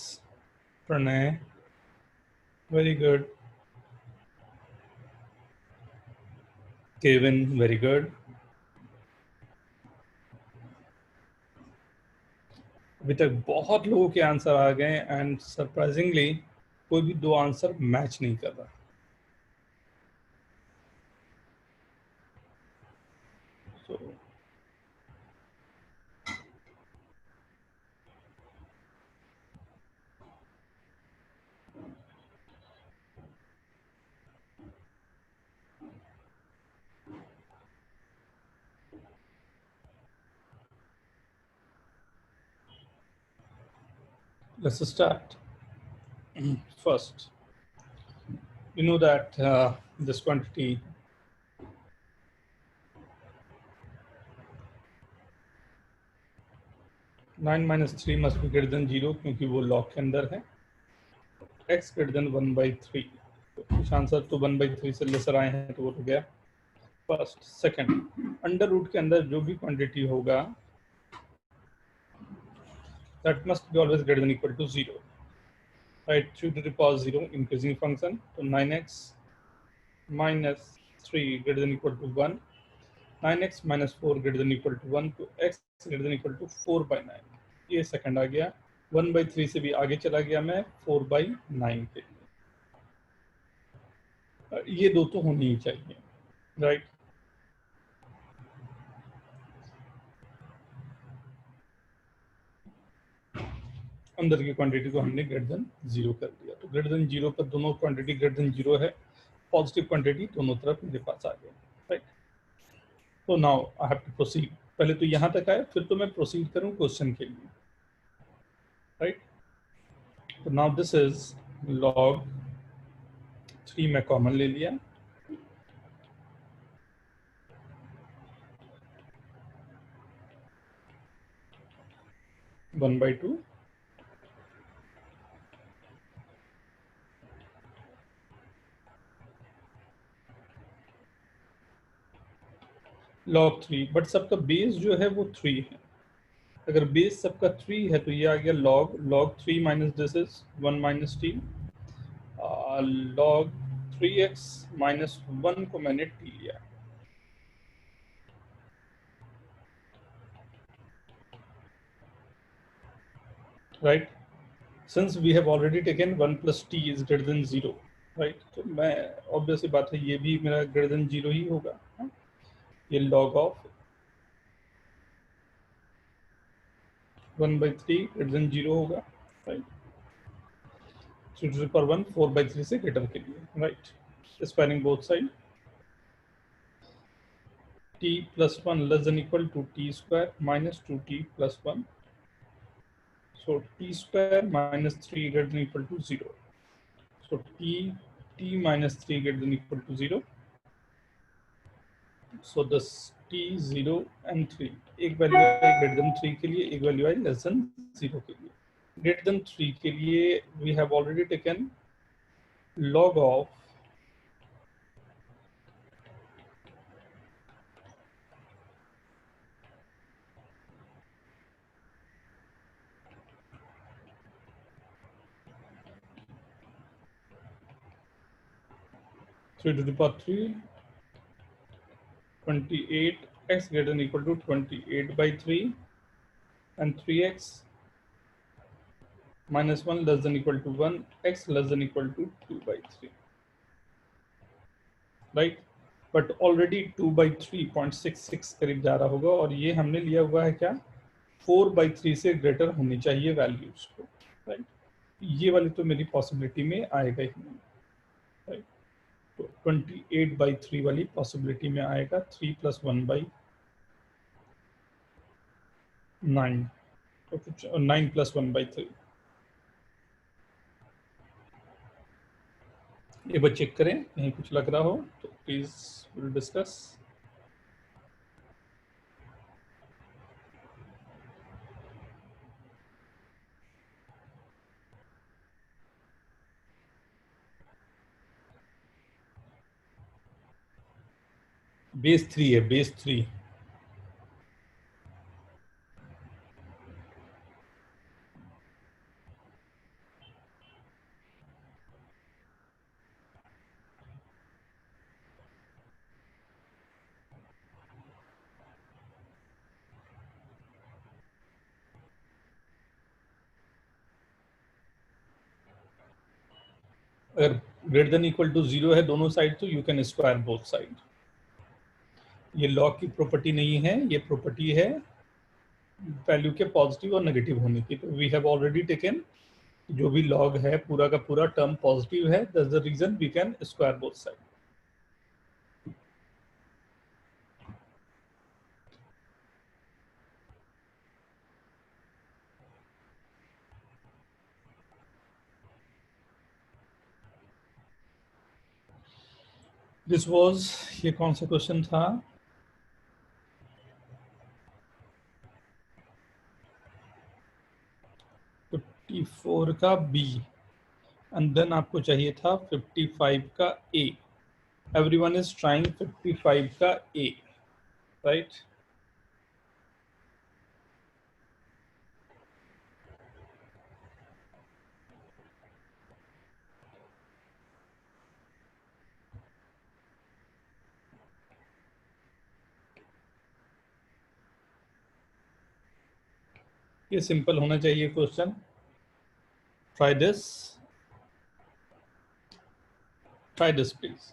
Speaker 1: Pranay, very good, Kevin, very good. अभी तक बहुत लोगों के आंसर आ गए एंड सरप्राइजिंगली कोई भी 2 आंसर मैच नहीं कर रहा. So, let's start. First, you know that this quantity (9 minus 3) must be greater than 0 क्योंकि वो लॉग के अंदर है. x greater than 1/3. तो कुछ आंसर तो 1/3 से लेसर आए हैं तो वो हो गया. फर्स्ट. सेकंड, अंडर रूट के अंदर जो भी क्वांटिटी होगा that must be always greater than equal to 0. Right, 3 to the power 0 increasing function, तो 9x minus 3 greater than equal to 1, 9x minus 4 greater than equal to 1, तो x greater than equal to 4/9, ये second आ गया। 1/3 से भी आगे चला गया मैं 4/9 के लिए, ये दो तो होनी ही चाहिए, राइट। अंदर की क्वांटिटी को हमने ग्रेटर देन 0 कर दिया, तो ग्रेटर देन 0 पर दोनों क्वांटिटी ग्रेटर देन 0 है, पॉजिटिव क्वांटिटी दोनों तरफ मेरे पास आ गया, राइट। तो now I have to proceed, पहले तो यहाँ तक आए, फिर तो मैं प्रोसीड करूँ क्वेश्चन के लिए, राइट। तो नाउ दिस इज log 3 में कॉमन ले लिया, one by two log 3, but सबका बेस जो है वो 3 है। अगर बेस सबका 3 है तो ये आ गया log 3 minus this is 1 minus t, log 3x minus 1 को मैंने t लिया, right. Since we have already taken 1 plus t is greater than 0, right, तो मैं ऑब्वियसली बात है ये भी मेरा ग्रेटर देन 0 ही होगा, ये log ऑफ 1/3 ग्रेटर देन 0 होगा, राइट। 3 to the power 1 4/3 से ग्रेटर के लिए, right. Squaring both side, t plus 1 less than equal to t square minus 2t plus 1, so t square minus 3 greater than equal to 0, so t minus 3 greater than equal to 0, so this t 0 and 3, एक value है greater than 3 के लिए, एक value है less than 0 के लिए। Greater than 3 के लिए we have already taken log of 3 to the power 3, 28 x greater than equal to 28/3 and 3x minus 1 less than equal to 1, x less than equal to 2/3, right. But already 2/3.66 करीब जा रहा होगा, और ये हमने लिया हुआ है क्या, 4/3 से ग्रेटर होनी चाहिए वैल्यूज को, राइट। ये वाली तो मेरी पॉसिबिलिटी में आएगा ही नहीं, राइट। तो 28/3 वाली पॉसिबिलिटी में आएगा 3 + 1/9, तो कुछ 9 + 1/3, एक बार चेक करें कहीं कुछ लग रहा हो तो प्लीज विल डिस्कस। बेस 3 है, बेस 3, अगर ग्रेटर देन इक्वल टू 0 है दोनों साइड तो you can square both side. ये लॉग की प्रॉपर्टी नहीं है, ये प्रॉपर्टी है वैल्यू के पॉजिटिव और नेगेटिव होने की। तो वी हैव ऑलरेडी टेकन जो भी लॉग है पूरा का पूरा टर्म पॉजिटिव है, that's the reason we can square both side. This was, ये कौन सा क्वेश्चन था, तो 54 का बी, एंड देन आपको चाहिए था 55 का ए। एवरीवन इज ट्राइंग 55 का ए, राइट। ये सिंपल होना चाहिए question. Try this. Try this, please.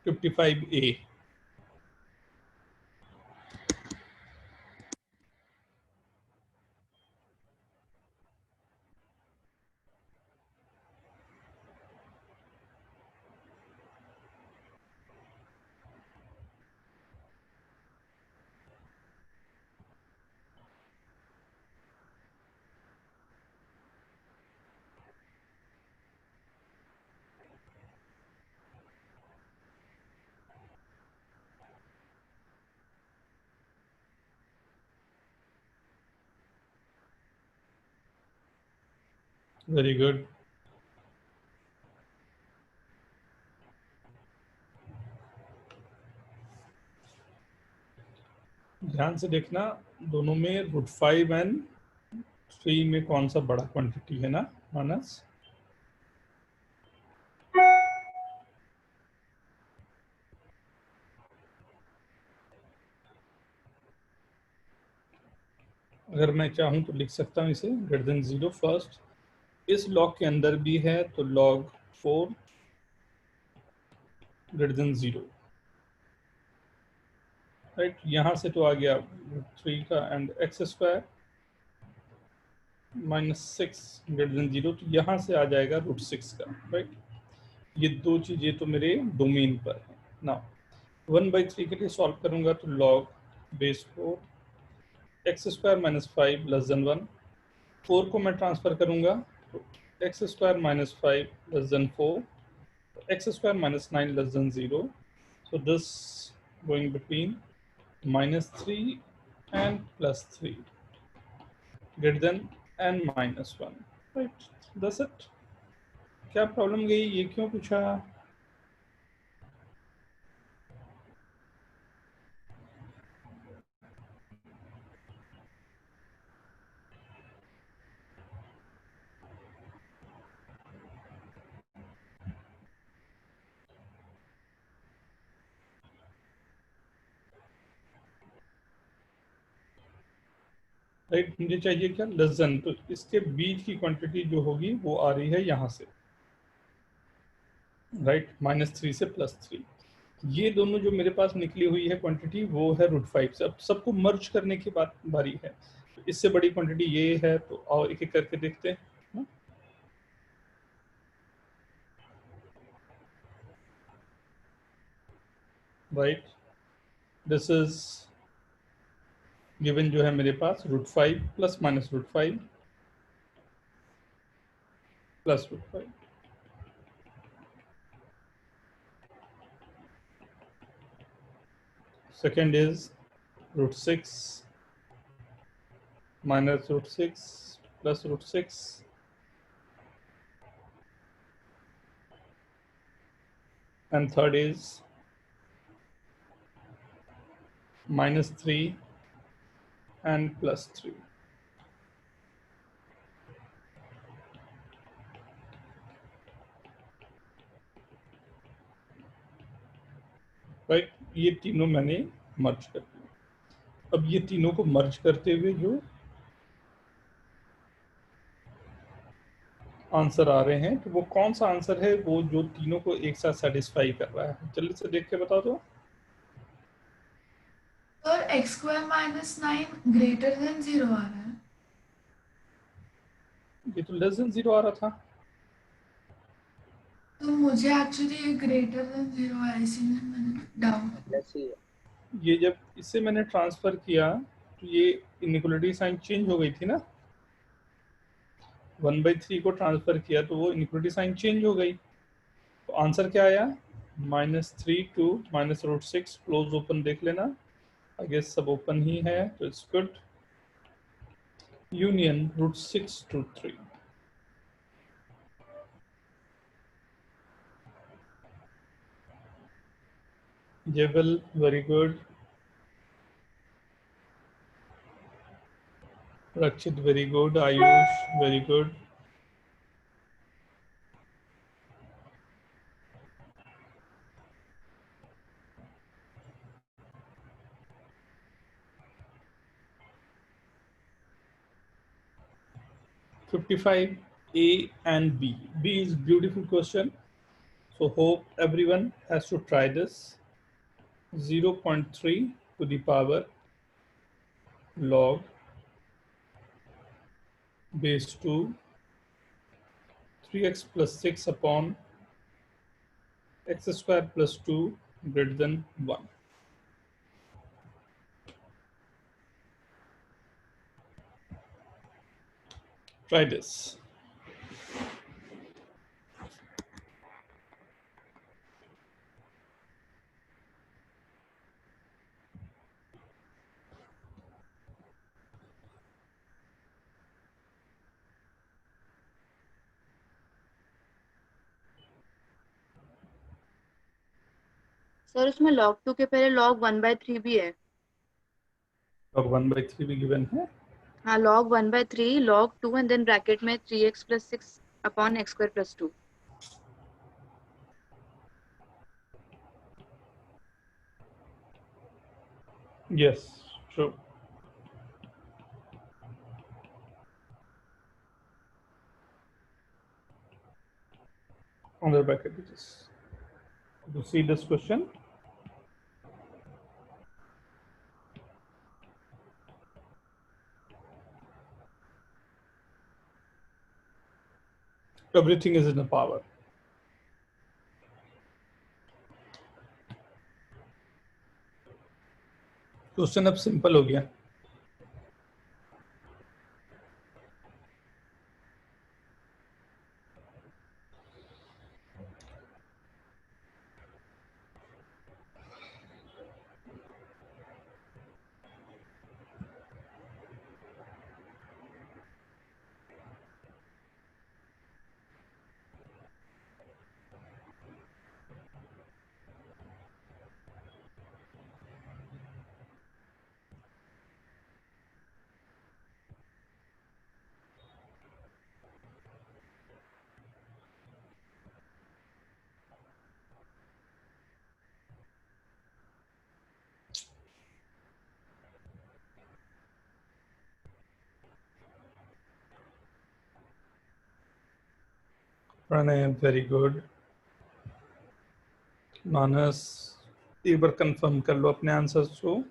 Speaker 1: (55A). Very good. ध्यान से देखना, दोनों में √5 एंड 3 में कौन सा बड़ा क्वांटिटी है ना मानस? अगर मैं चाहूं तो लिख सकता हूं इसे (0) फर्स्ट. इस लॉग के अंदर भी है तो log 4 (0). राइट, यहां से तो आ गया √3 का एंड x² -6 (0), तो यहाँ से आ जाएगा √6 का. राइट, ये दो चीजें तो मेरे डोमेन पर है ना. 1/3 के लिए सॉल्व करूंगा तो log base 4 x² -5 <1. 4 को मैं ट्रांसफर करूंगा तो x² -5 <4, x² -9 0. So this going between -3 and +3 greater than n -1. Right, that's it. क्या प्रॉब्लम गई, ये क्यों पूछा? राइट, मुझे चाहिए क्या? लेसन. तो इसके बीच की क्वांटिटी जो होगी वो आ रही है यहाँ से. राइट, -3 से +3. ये दोनों जो मेरे पास निकली हुई है क्वांटिटी वो है √5 से. अब सबको मर्ज करने की बारी है. तो इससे बड़ी क्वांटिटी ये है, तो आओ एक एक करके देखते हैं. राइट, दिस इज गिवन जो है मेरे पास √5 plus minus √5 plus √5. Second is √6 minus √6 plus √6. And third is -3 and +3. Right, ये तीनों मैंने मर्ज कर दिए. अब ये तीनों को मर्ज करते हुए जो आंसर आ रहे हैं, तो वो कौन सा आंसर है वो जो तीनों को एक साथ सेटिस्फाई कर रहा है? जल्दी से देख के बता दो.
Speaker 7: सर x² -9 ग्रेटर देन 0 आ रहा है.
Speaker 1: ये तो <0 आ रहा था.
Speaker 7: तो मुझे एक्चुअली ग्रेटर देन 0 है, इसीलिए मैंने डाउट.
Speaker 4: ऐसे ही है.
Speaker 1: ये जब इससे मैंने ट्रांसफर किया तो ये इनइक्वालिटी साइन चेंज हो गई थी ना, 1/3 को ट्रांसफर किया तो वो इनइक्वालिटी साइन चेंज हो गई। तो आंसर क्या आया, -3 to -√6, क्लोज ओपन देख लेना, आई गेस सब ओपन ही है, तो it's good, union √6 to 3। Jebel, very good. Rakshit, very good. Ayush, very good. "55 A and B." B is beautiful question. So hope everyone has to try this. 0.3 to the power log base 2 3x plus 6 upon x square plus 2 greater than 1. Try this.
Speaker 5: Sir उसमें log 2 के पहले log 1/3 भी है।
Speaker 1: Log 1/3 भी given है।
Speaker 5: हाँ, log 1/3, log 2 and then bracket में 3x plus 6 upon x square plus 2।
Speaker 1: Yes, true. On the bracket, just to see this question. Everything is in the power. Question अब simple हो गया। Pranay, very good. मानस, एक बार confirm कर लो अपने answers को।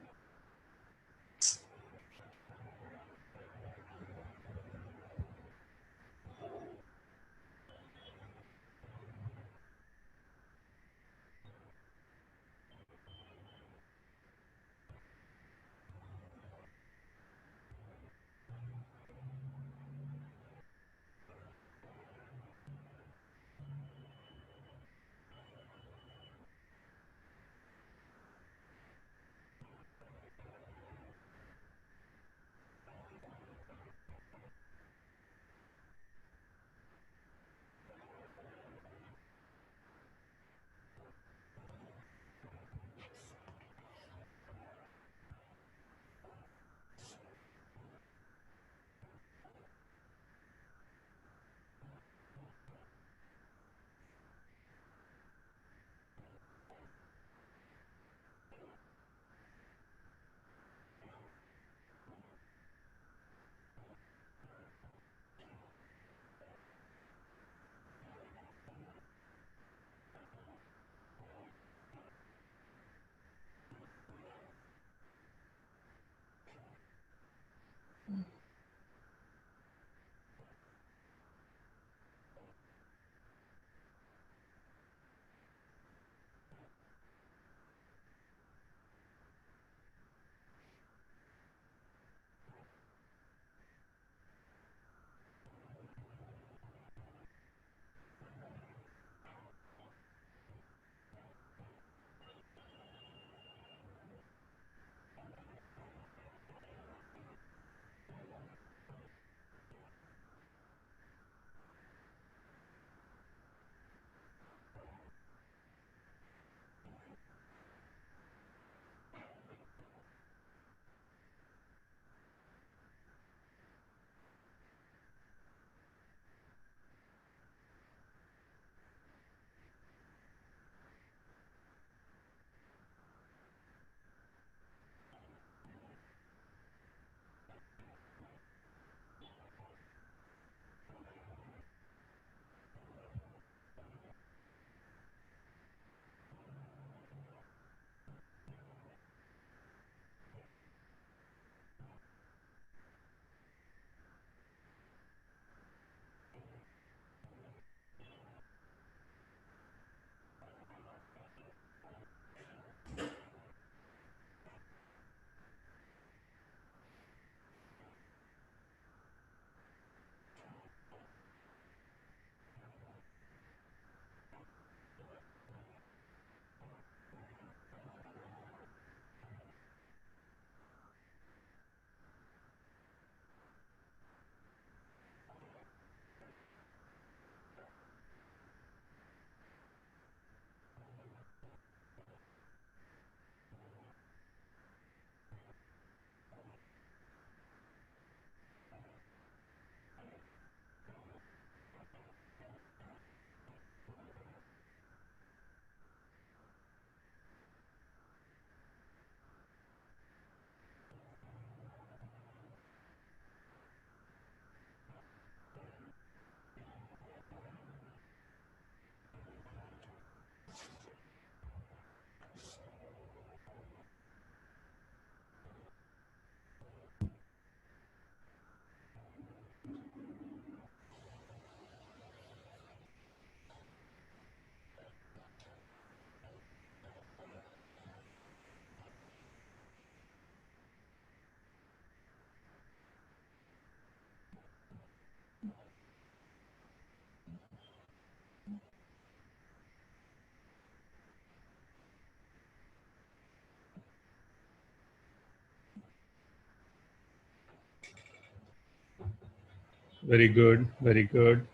Speaker 1: Very good, very good.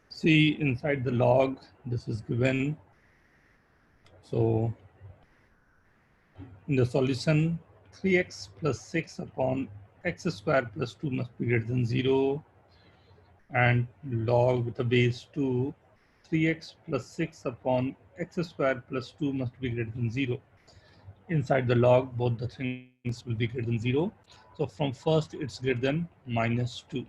Speaker 1: See, inside the log, this is given. So in the solution, 3x plus 6 upon x square plus 2 must be greater than 0, and log with a base 2, 3x plus 6 upon x square plus 2 must be greater than 0. Inside the log, both the things will be greater than 0. So from first, it's greater than minus 2.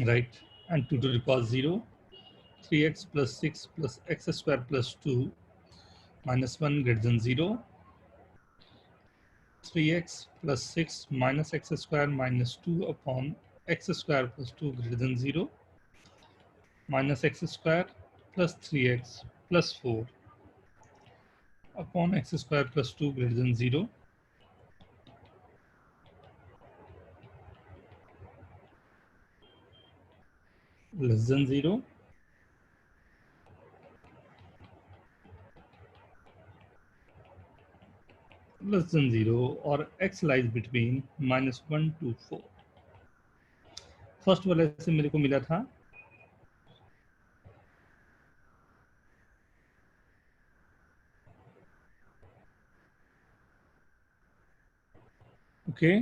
Speaker 1: Right? And 2 to the power 0, 3x plus 6 plus x square plus 2 minus 1 greater than 0. 3x plus 6 minus x square minus 2 upon x square plus 2 greater than 0. Minus x square plus 3x plus 4 upon x square plus 2 greater than 0. Less than 0. Less than 0, or x lies between minus 1 to 4. First वाले से मेरे को मिला था okay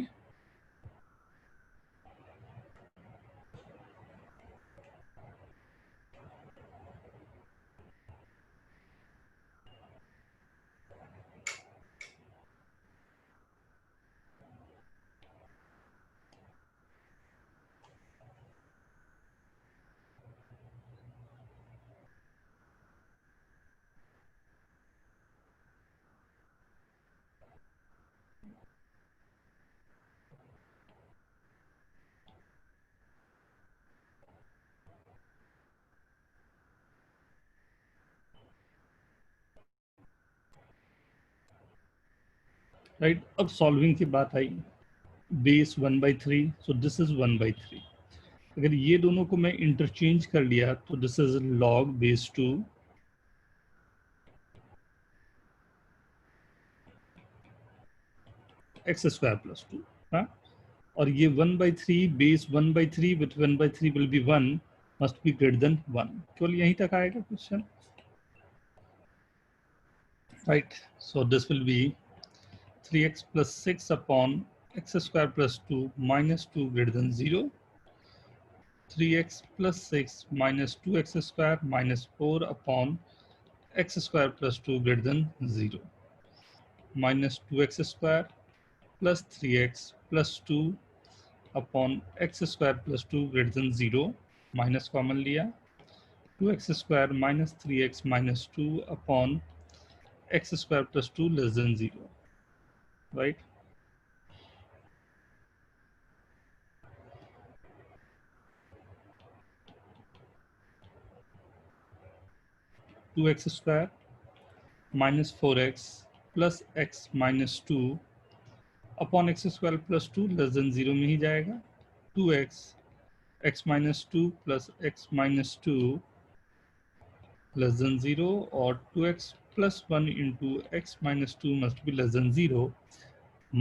Speaker 1: right. अब solving की बात आई. Base 1/3, so this is 1/3. अगर ये दोनों को मैं इंटरचेंज कर लिया तो this is log base 2 x square plus 2. हाँ, और ये 1/3 base 1/3 with 1/3 will be 1 must be greater than 1. केवल यहीं तक आएगा question. Right. So this will be 3x plus 6 upon x square plus 2 minus 2 greater than 0. 3x plus 6 minus 2x square minus 4 upon x square plus 2 greater than 0. Minus 2x square plus 3x plus 2 upon x square plus 2 greater than 0. Minus common लिया. 2x square minus 3x minus 2 upon x square plus 2 less than 0. Right? Two x square minus 4x plus x minus 2 upon x square plus 2 less than 0 में ही जाएगा. 2x x minus 2 plus x minus 2 less than 0, or 2x plus 1 into x minus 2 must be less than 0.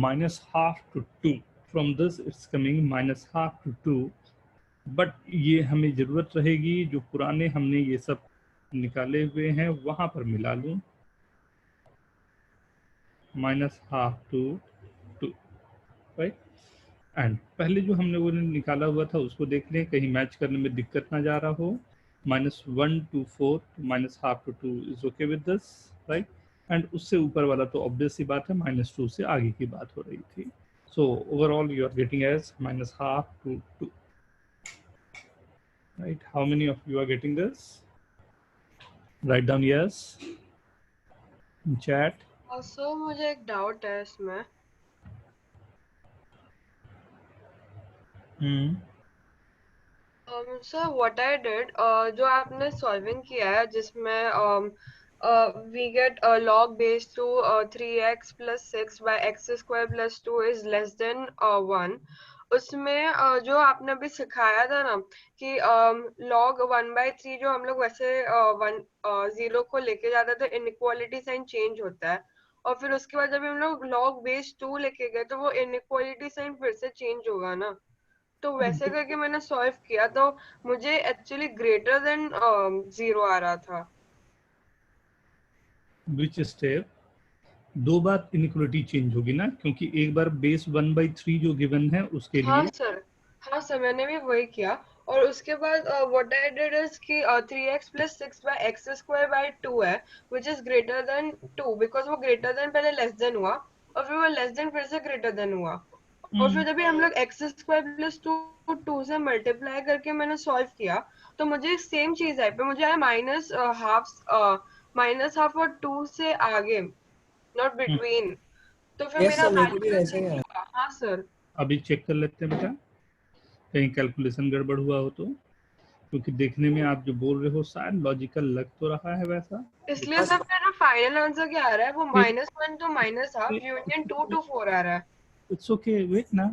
Speaker 1: Minus half to 2. From this it's coming minus half to 2. But ये हमें ज़रूरत रहेगी जो पुराने हमने ये सब निकाले हुए हैं वहाँ पर मिला लूँ. Minus half to 2. Right. And पहले जो हमने वो निकाला हुआ था उसको देख लें, कहीं मैच करने में दिक्कत ना जा रहा हो. -1 to 4 minus half to 2 is okay with this. Right. And उससे ऊपर वाला तो ऑब्वियस सी बात है, -2 से आगे की बात हो रही थी. So overall you are getting as minus half to 2. Right. How many of you are getting this? Write down yes in chat.
Speaker 8: Sir मुझे एक डाउट है इसमें. सर व्हाट आई डिड, जो आपने सॉल्विंग किया है जिसमें we get log base to 3x plus 6 by x square plus 2 is less than 1. उसमें जो आपने अभी सिखाया था ना कि log 1/3 जो हम लोग वैसे 0 को लेके जाते थे, इनइक्वालिटी साइन चेंज होता है. और फिर उसके बाद जब हम लोग log base 2 लेके गए तो वो inequality साइन फिर से चेंज होगा ना, तो वैसे करके मैंने सॉल्व किया तो मुझे एक्चुअली ग्रेटर देन 0 आ रहा था।
Speaker 1: Which step? दो बार इनइक्वालिटी चेंज होगी ना, क्योंकि एक बार बेस 1/3 जो गिवन है उसके
Speaker 8: हाँ
Speaker 1: लिए।
Speaker 8: सर, हाँ सर, मैंने भी वही किया। और उसके बाद व्हाट आई डिड इज कि 3x प्लस 6/x² है which is greater then 2, because वो ग्रेटर देन पहले लेस देन हुआ और फिर वो लेस देन फिर से ग्रेटर देन हुआ। और फिर जब भी हम लोग x² + 2 से मल्टीप्लाई करके मैंने सॉल्व किया तो मुझे सेम चीज आई, पर मुझे आया -½ और 2 से आगे, नॉट बिटवीन। तो फिर
Speaker 6: यस
Speaker 8: मेरा
Speaker 6: सर, मेरे को भी
Speaker 8: वैल्यू
Speaker 6: वैसे ही आया।
Speaker 8: निकला। हाँ सर।
Speaker 1: अभी चेक कर लेते हैं बेटा, कहीं कैलकुलेशन गड़बड़ हुआ हो तो, क्योंकि देखने में आप जो बोल रहे हो शायद लॉजिकल लग तो रहा है वैसा।
Speaker 8: इसलिए सर मेरा फाइनल आंसर क्या आ रहा है, वो -1 to -½ यूनियन 2 to 4 आ रहा है।
Speaker 1: इट्स ओके, वेट ना,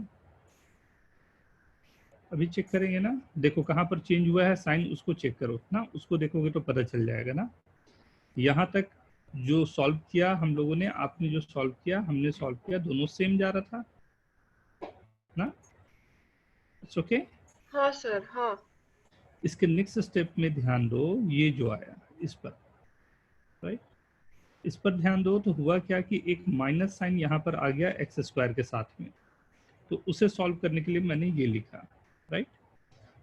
Speaker 1: अभी चेक करेंगे ना। देखो कहाँ पर चेंज हुआ है साइन, उसको चेक करो ना, उसको देखोगे तो पता चल जाएगा ना। यहाँ तक जो सॉल्व किया हम लोगों ने, आपने जो सॉल्व किया हमने सॉल्व किया, दोनों सेम जा रहा था ना। It's okay.
Speaker 8: हाँ सर। हाँ
Speaker 1: इसके नेक्स्ट स्टेप में ध्यान दो, ये जो आया इस पर, राइट, इस पर ध्यान दो। तो हुआ क्या कि एक माइनस साइन यहाँ पर आ गया x² के साथ में, तो उसे सॉल्व करने के लिए मैंने ये लिखा, राइट।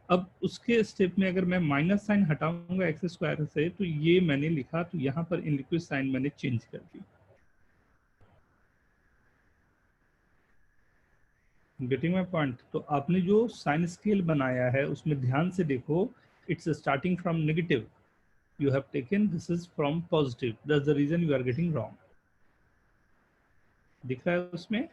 Speaker 1: अब उसके स्टेप में अगर मैं माइनस साइन हटाऊंगा x² से, तो ये मैंने लिखा, तो यहाँ पर इनलिक्विड साइन मैंने चेंज कर दी। Getting my point? तो आपने जो साइन स्केल बनाया है उसमें ध्यान से देखो, it's starting from negative, you have taken this is from positive, that's the reason you are getting wrong। दिख रहा है उसमें,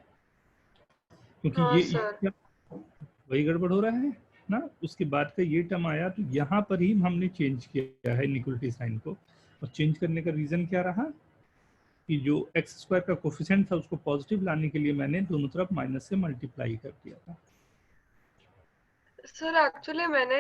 Speaker 1: क्योंकि
Speaker 8: हाँ
Speaker 1: ये
Speaker 8: सर।
Speaker 1: वही गड़बड़ हो रहा है ना। उसके बाद का ये टर्म आया, तो यहाँ पर ही हमने चेंज किया है इनइक्वालिटी साइन को। और चेंज करने का रीजन क्या रहा कि जो x² का कोफिशिएंट था उसको पॉजिटिव लाने के लिए मैंने दोनों तरफ माइनस से मल्टीप्लाई कर दिया था।
Speaker 8: सर एक्चुअली मैंने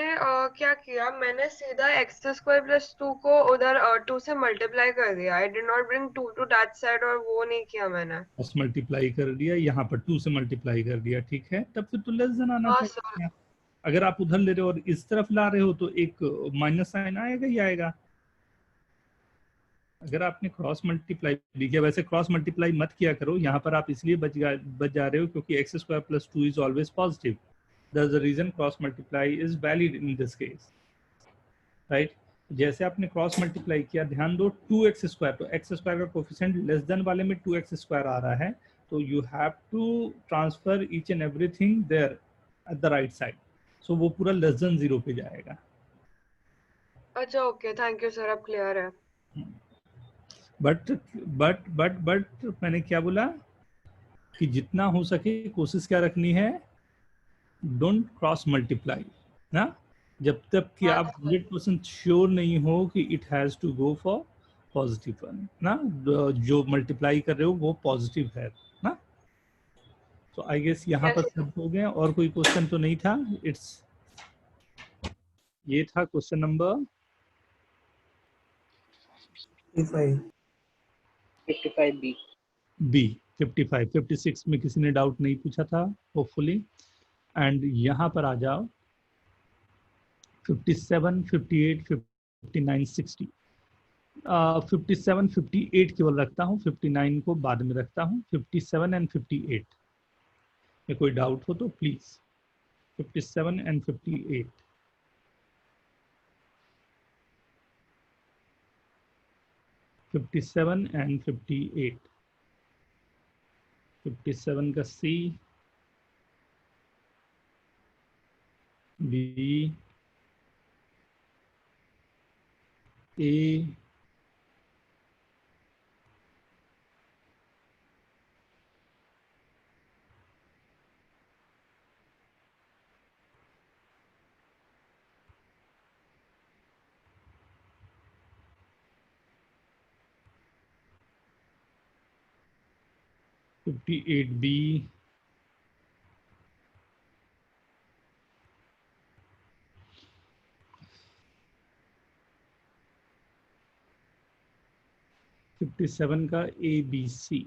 Speaker 8: क्या किया, मैंने सीधा x² + 2 को उधर 2 से मल्टीप्लाई कर दिया। I did not bring 2 to that side, और वो नहीं किया मैंने।
Speaker 1: बस मल्टीप्लाई कर दिया, यहाँ पर 2 से मल्टीप्लाई कर दिया, ठीक है। तब फिर तो लेस देन आना
Speaker 8: हाँ सर।
Speaker 1: चाहिए। अगर आप उधर ले रहे हो और इस तरफ ला रहे हो तो एक माइनस साइन आएगा ही आएगा। अगर आपने क्रॉस मल्टीप्लाई भी किया, वैसे क्रॉस मल्टीप्लाई मत किया करो, यहाँ पर आप इसलिए बच जा रहे हो क्योंकि x² + 2 is always positive, that's the reason cross multiply is valid in this case, right. जैसे आपने क्रॉस मल्टीप्लाई किया, ध्यान दो 2x², तो x² का कोफिशिएंट लेस देन वाले में 2x² आ रहा है, तो you have to transfer each and everything there at the right side, so वो पूरा लेस देन 0 पे जाएगा।
Speaker 8: अच्छा ओके, थैंक यू सर, अब क्लियर है।
Speaker 1: बट मैंने क्या बोला कि जितना हो सके कोशिश क्या रखनी है, डोंट क्रॉस मल्टीप्लाई ना, जब तक कि
Speaker 8: हाँ
Speaker 1: आप 100% श्योर नहीं हो कि it has to go for positive one ना, जो मल्टीप्लाई कर रहे हो वो पॉजिटिव है ना। तो आई गेस यहाँ पर
Speaker 8: यस।
Speaker 1: सब हो गया, और कोई क्वेश्चन तो नहीं था। इट्स ये था क्वेश्चन नंबर
Speaker 2: 55B।
Speaker 1: बी। 55 56 में किसी ने डाउट नहीं पूछा था होपफुली। एंड यहाँ पर आ जाओ 57 58 59 60। 57 58 केवल रखता हूँ, 59 को बाद में रखता हूँ। 57 एंड 58 में कोई डाउट हो तो प्लीज। 57 एंड 58। एंड 58। 57 का सी, बी, ए, बी, 58 57 का ABC।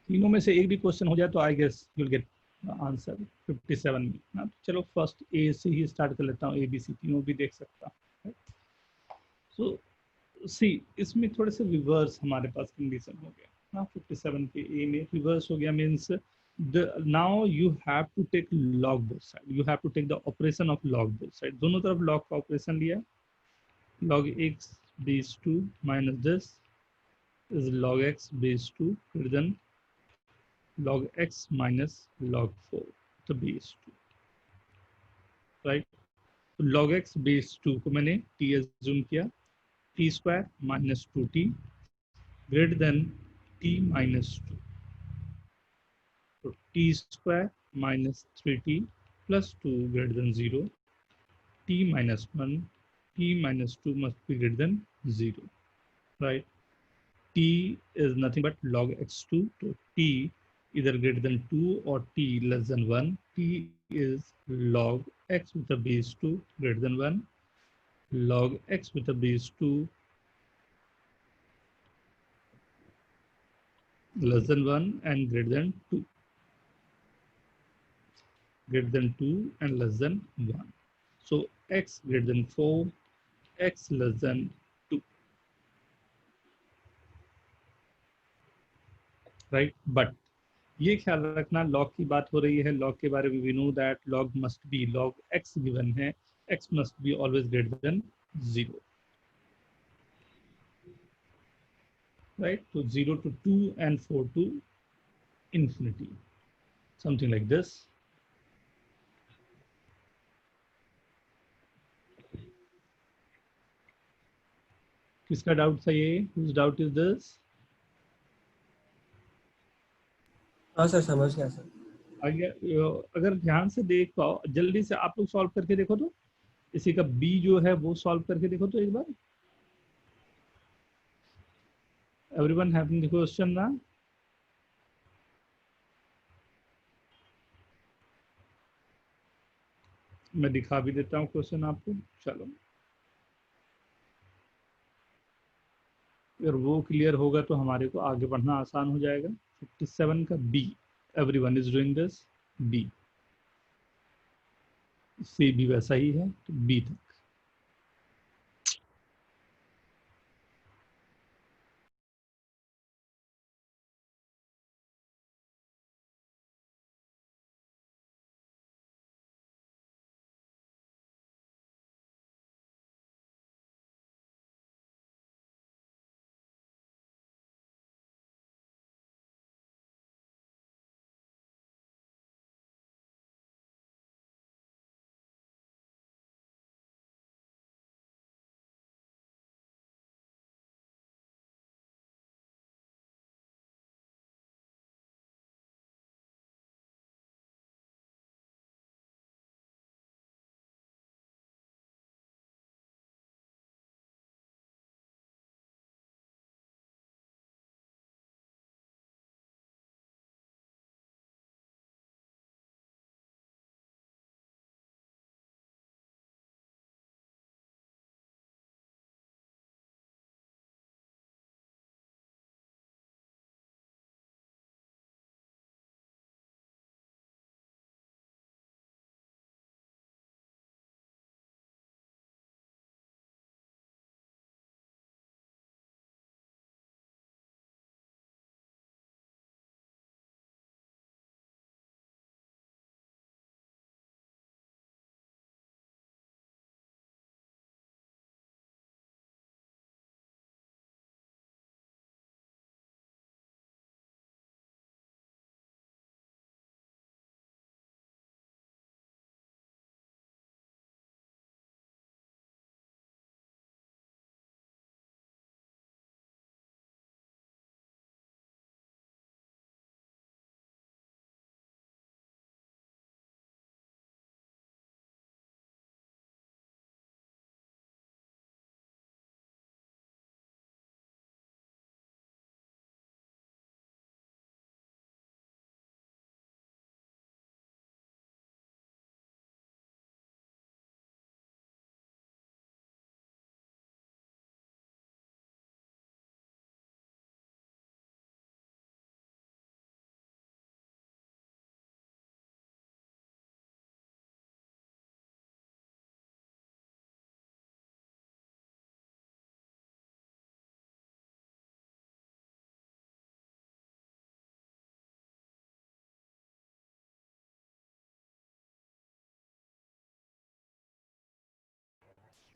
Speaker 1: तीनों में से एक भी क्वेश्चन हो जाए तो I guess you'll get answer 57 में ना। चलो फर्स्ट ए से ही स्टार्ट कर लेता हूँ, ABC तीनों भी देख सकता हूँ। सो सी इसमें थोड़े से रिवर्स हमारे पास कंडीशन हो गया ना। 57 के ए में रिवर्स हो गया, means now you have to take log both side, you have to take the operation of log both side. दोनों तरफ लॉग का ऑपरेशन लिया, log x base 2 minus this is log x base 2 greater than log x minus log 4 the base 2, right? तो log x base 2 को मैंने t assume किया, t square minus 2t greater than t minus 2, तो t square minus 3t plus 2 greater than 0, t minus 1, t minus 2 must be greater than 0, right? t is nothing but log x2, तो t either greater than 2 or t less than 1. t is log x with a base 2 greater than 1, log x with a base 2 less than 1 and greater than 2, greater than 2 and less than 1. So x greater than 4, x less than 2, right? But ये ख्याल रखना log की बात हो रही है, log के बारे में we know that log must be, log x given है, x must be always greater than 0, right? तो 0 to 2 and 4 to infinity, something like this. किसका डाउट था ये? whose doubt is this?
Speaker 6: हाँ सर समझ गया सर।
Speaker 1: अगर ध्यान से देख पाओ, जल्दी से आप लोग सॉल्व करके देखो तो, इसी का बी जो है वो सॉल्व करके देखो तो एक बार। एवरीवन हैविंग द क्वेश्चन ना? मैं दिखा भी देता हूँ क्वेश्चन आपको, चलो। अगर वो क्लियर होगा तो हमारे को आगे बढ़ना आसान हो जाएगा। 57 का B, everyone is doing this, B C भी वैसा ही है, तो बी तक।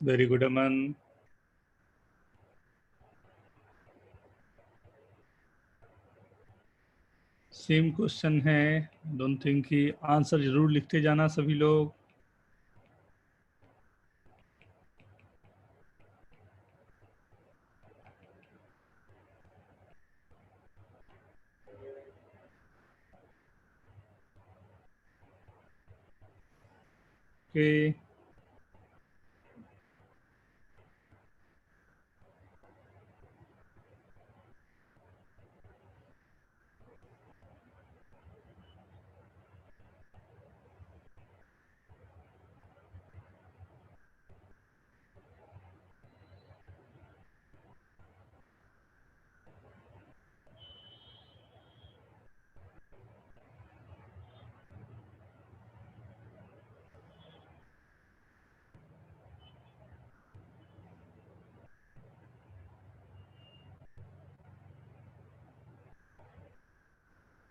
Speaker 1: Very good, Aman. Same question है, डोंट थिंक कि आंसर जरूर लिखते जाना सभी लोग. Okay.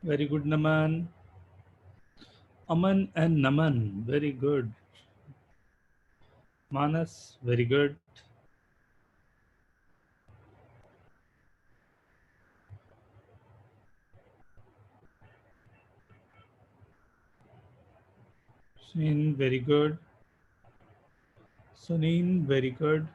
Speaker 1: Very good, Naman. Aman and Naman, very good. Manas, very good. Shin, very good. Suneen, very good.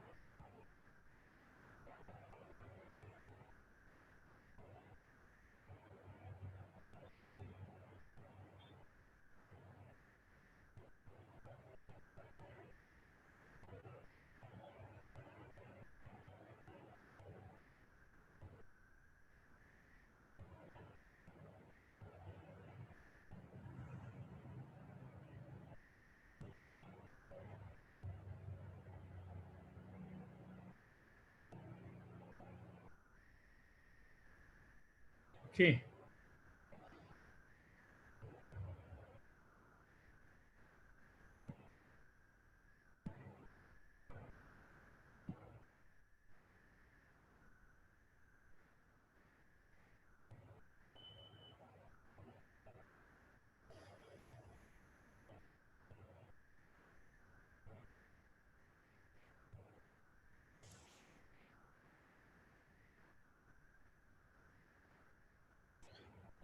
Speaker 1: Okay.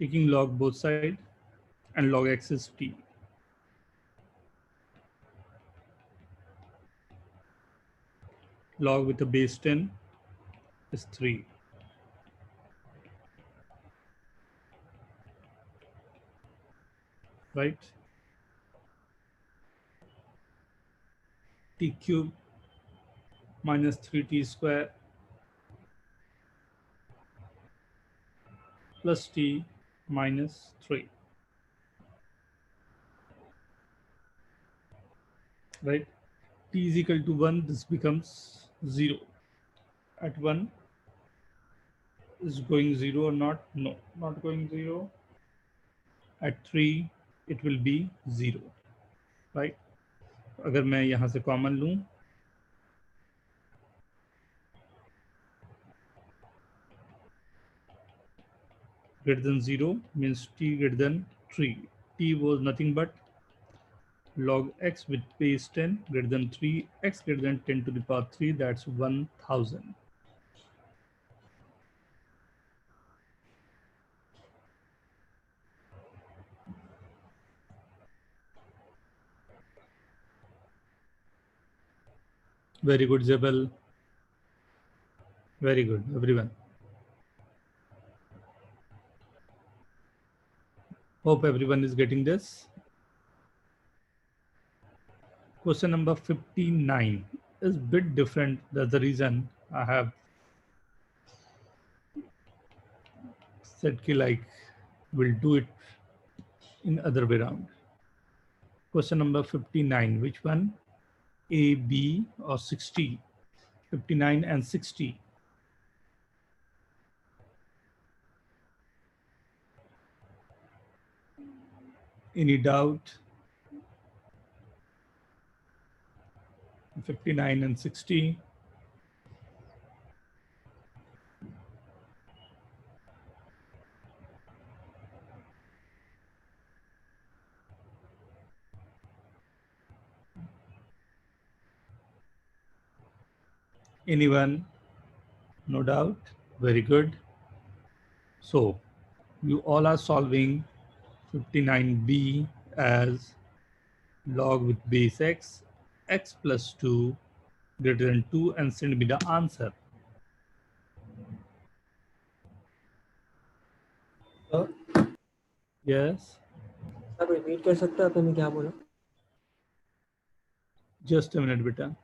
Speaker 1: Taking log both sides and log x is t. Log with a base 10 is 3. Right? T cube minus 3t square plus t minus 3. Right? T is equal to 1, this becomes 0. At 1, is going 0 or not? No, not going 0. At 3, it will be 0. Right? अगर मैं यहाँ से common लूँ, greater than 0 means t greater than 3. T was nothing but log x with base 10 greater than 3, x greater than 10 to the power 3, that's 1000. Very good, Zebel. Very good, everyone. Hope everyone is getting this. Question number 59 is a bit different. That's the reason I have said ki like we'll do it in other way around. Question number 59, which one? A, B or 60? 59 and 60. Any doubt? 59 and 60. Anyone? No doubt. Very good. So you all are solving 59b as log with base x, x plus 2 greater than 2, and send me the answer.
Speaker 6: Sir
Speaker 1: Yes,
Speaker 6: आप repeat कर सकते हो आपने क्या बोला?
Speaker 1: just a minute, beta.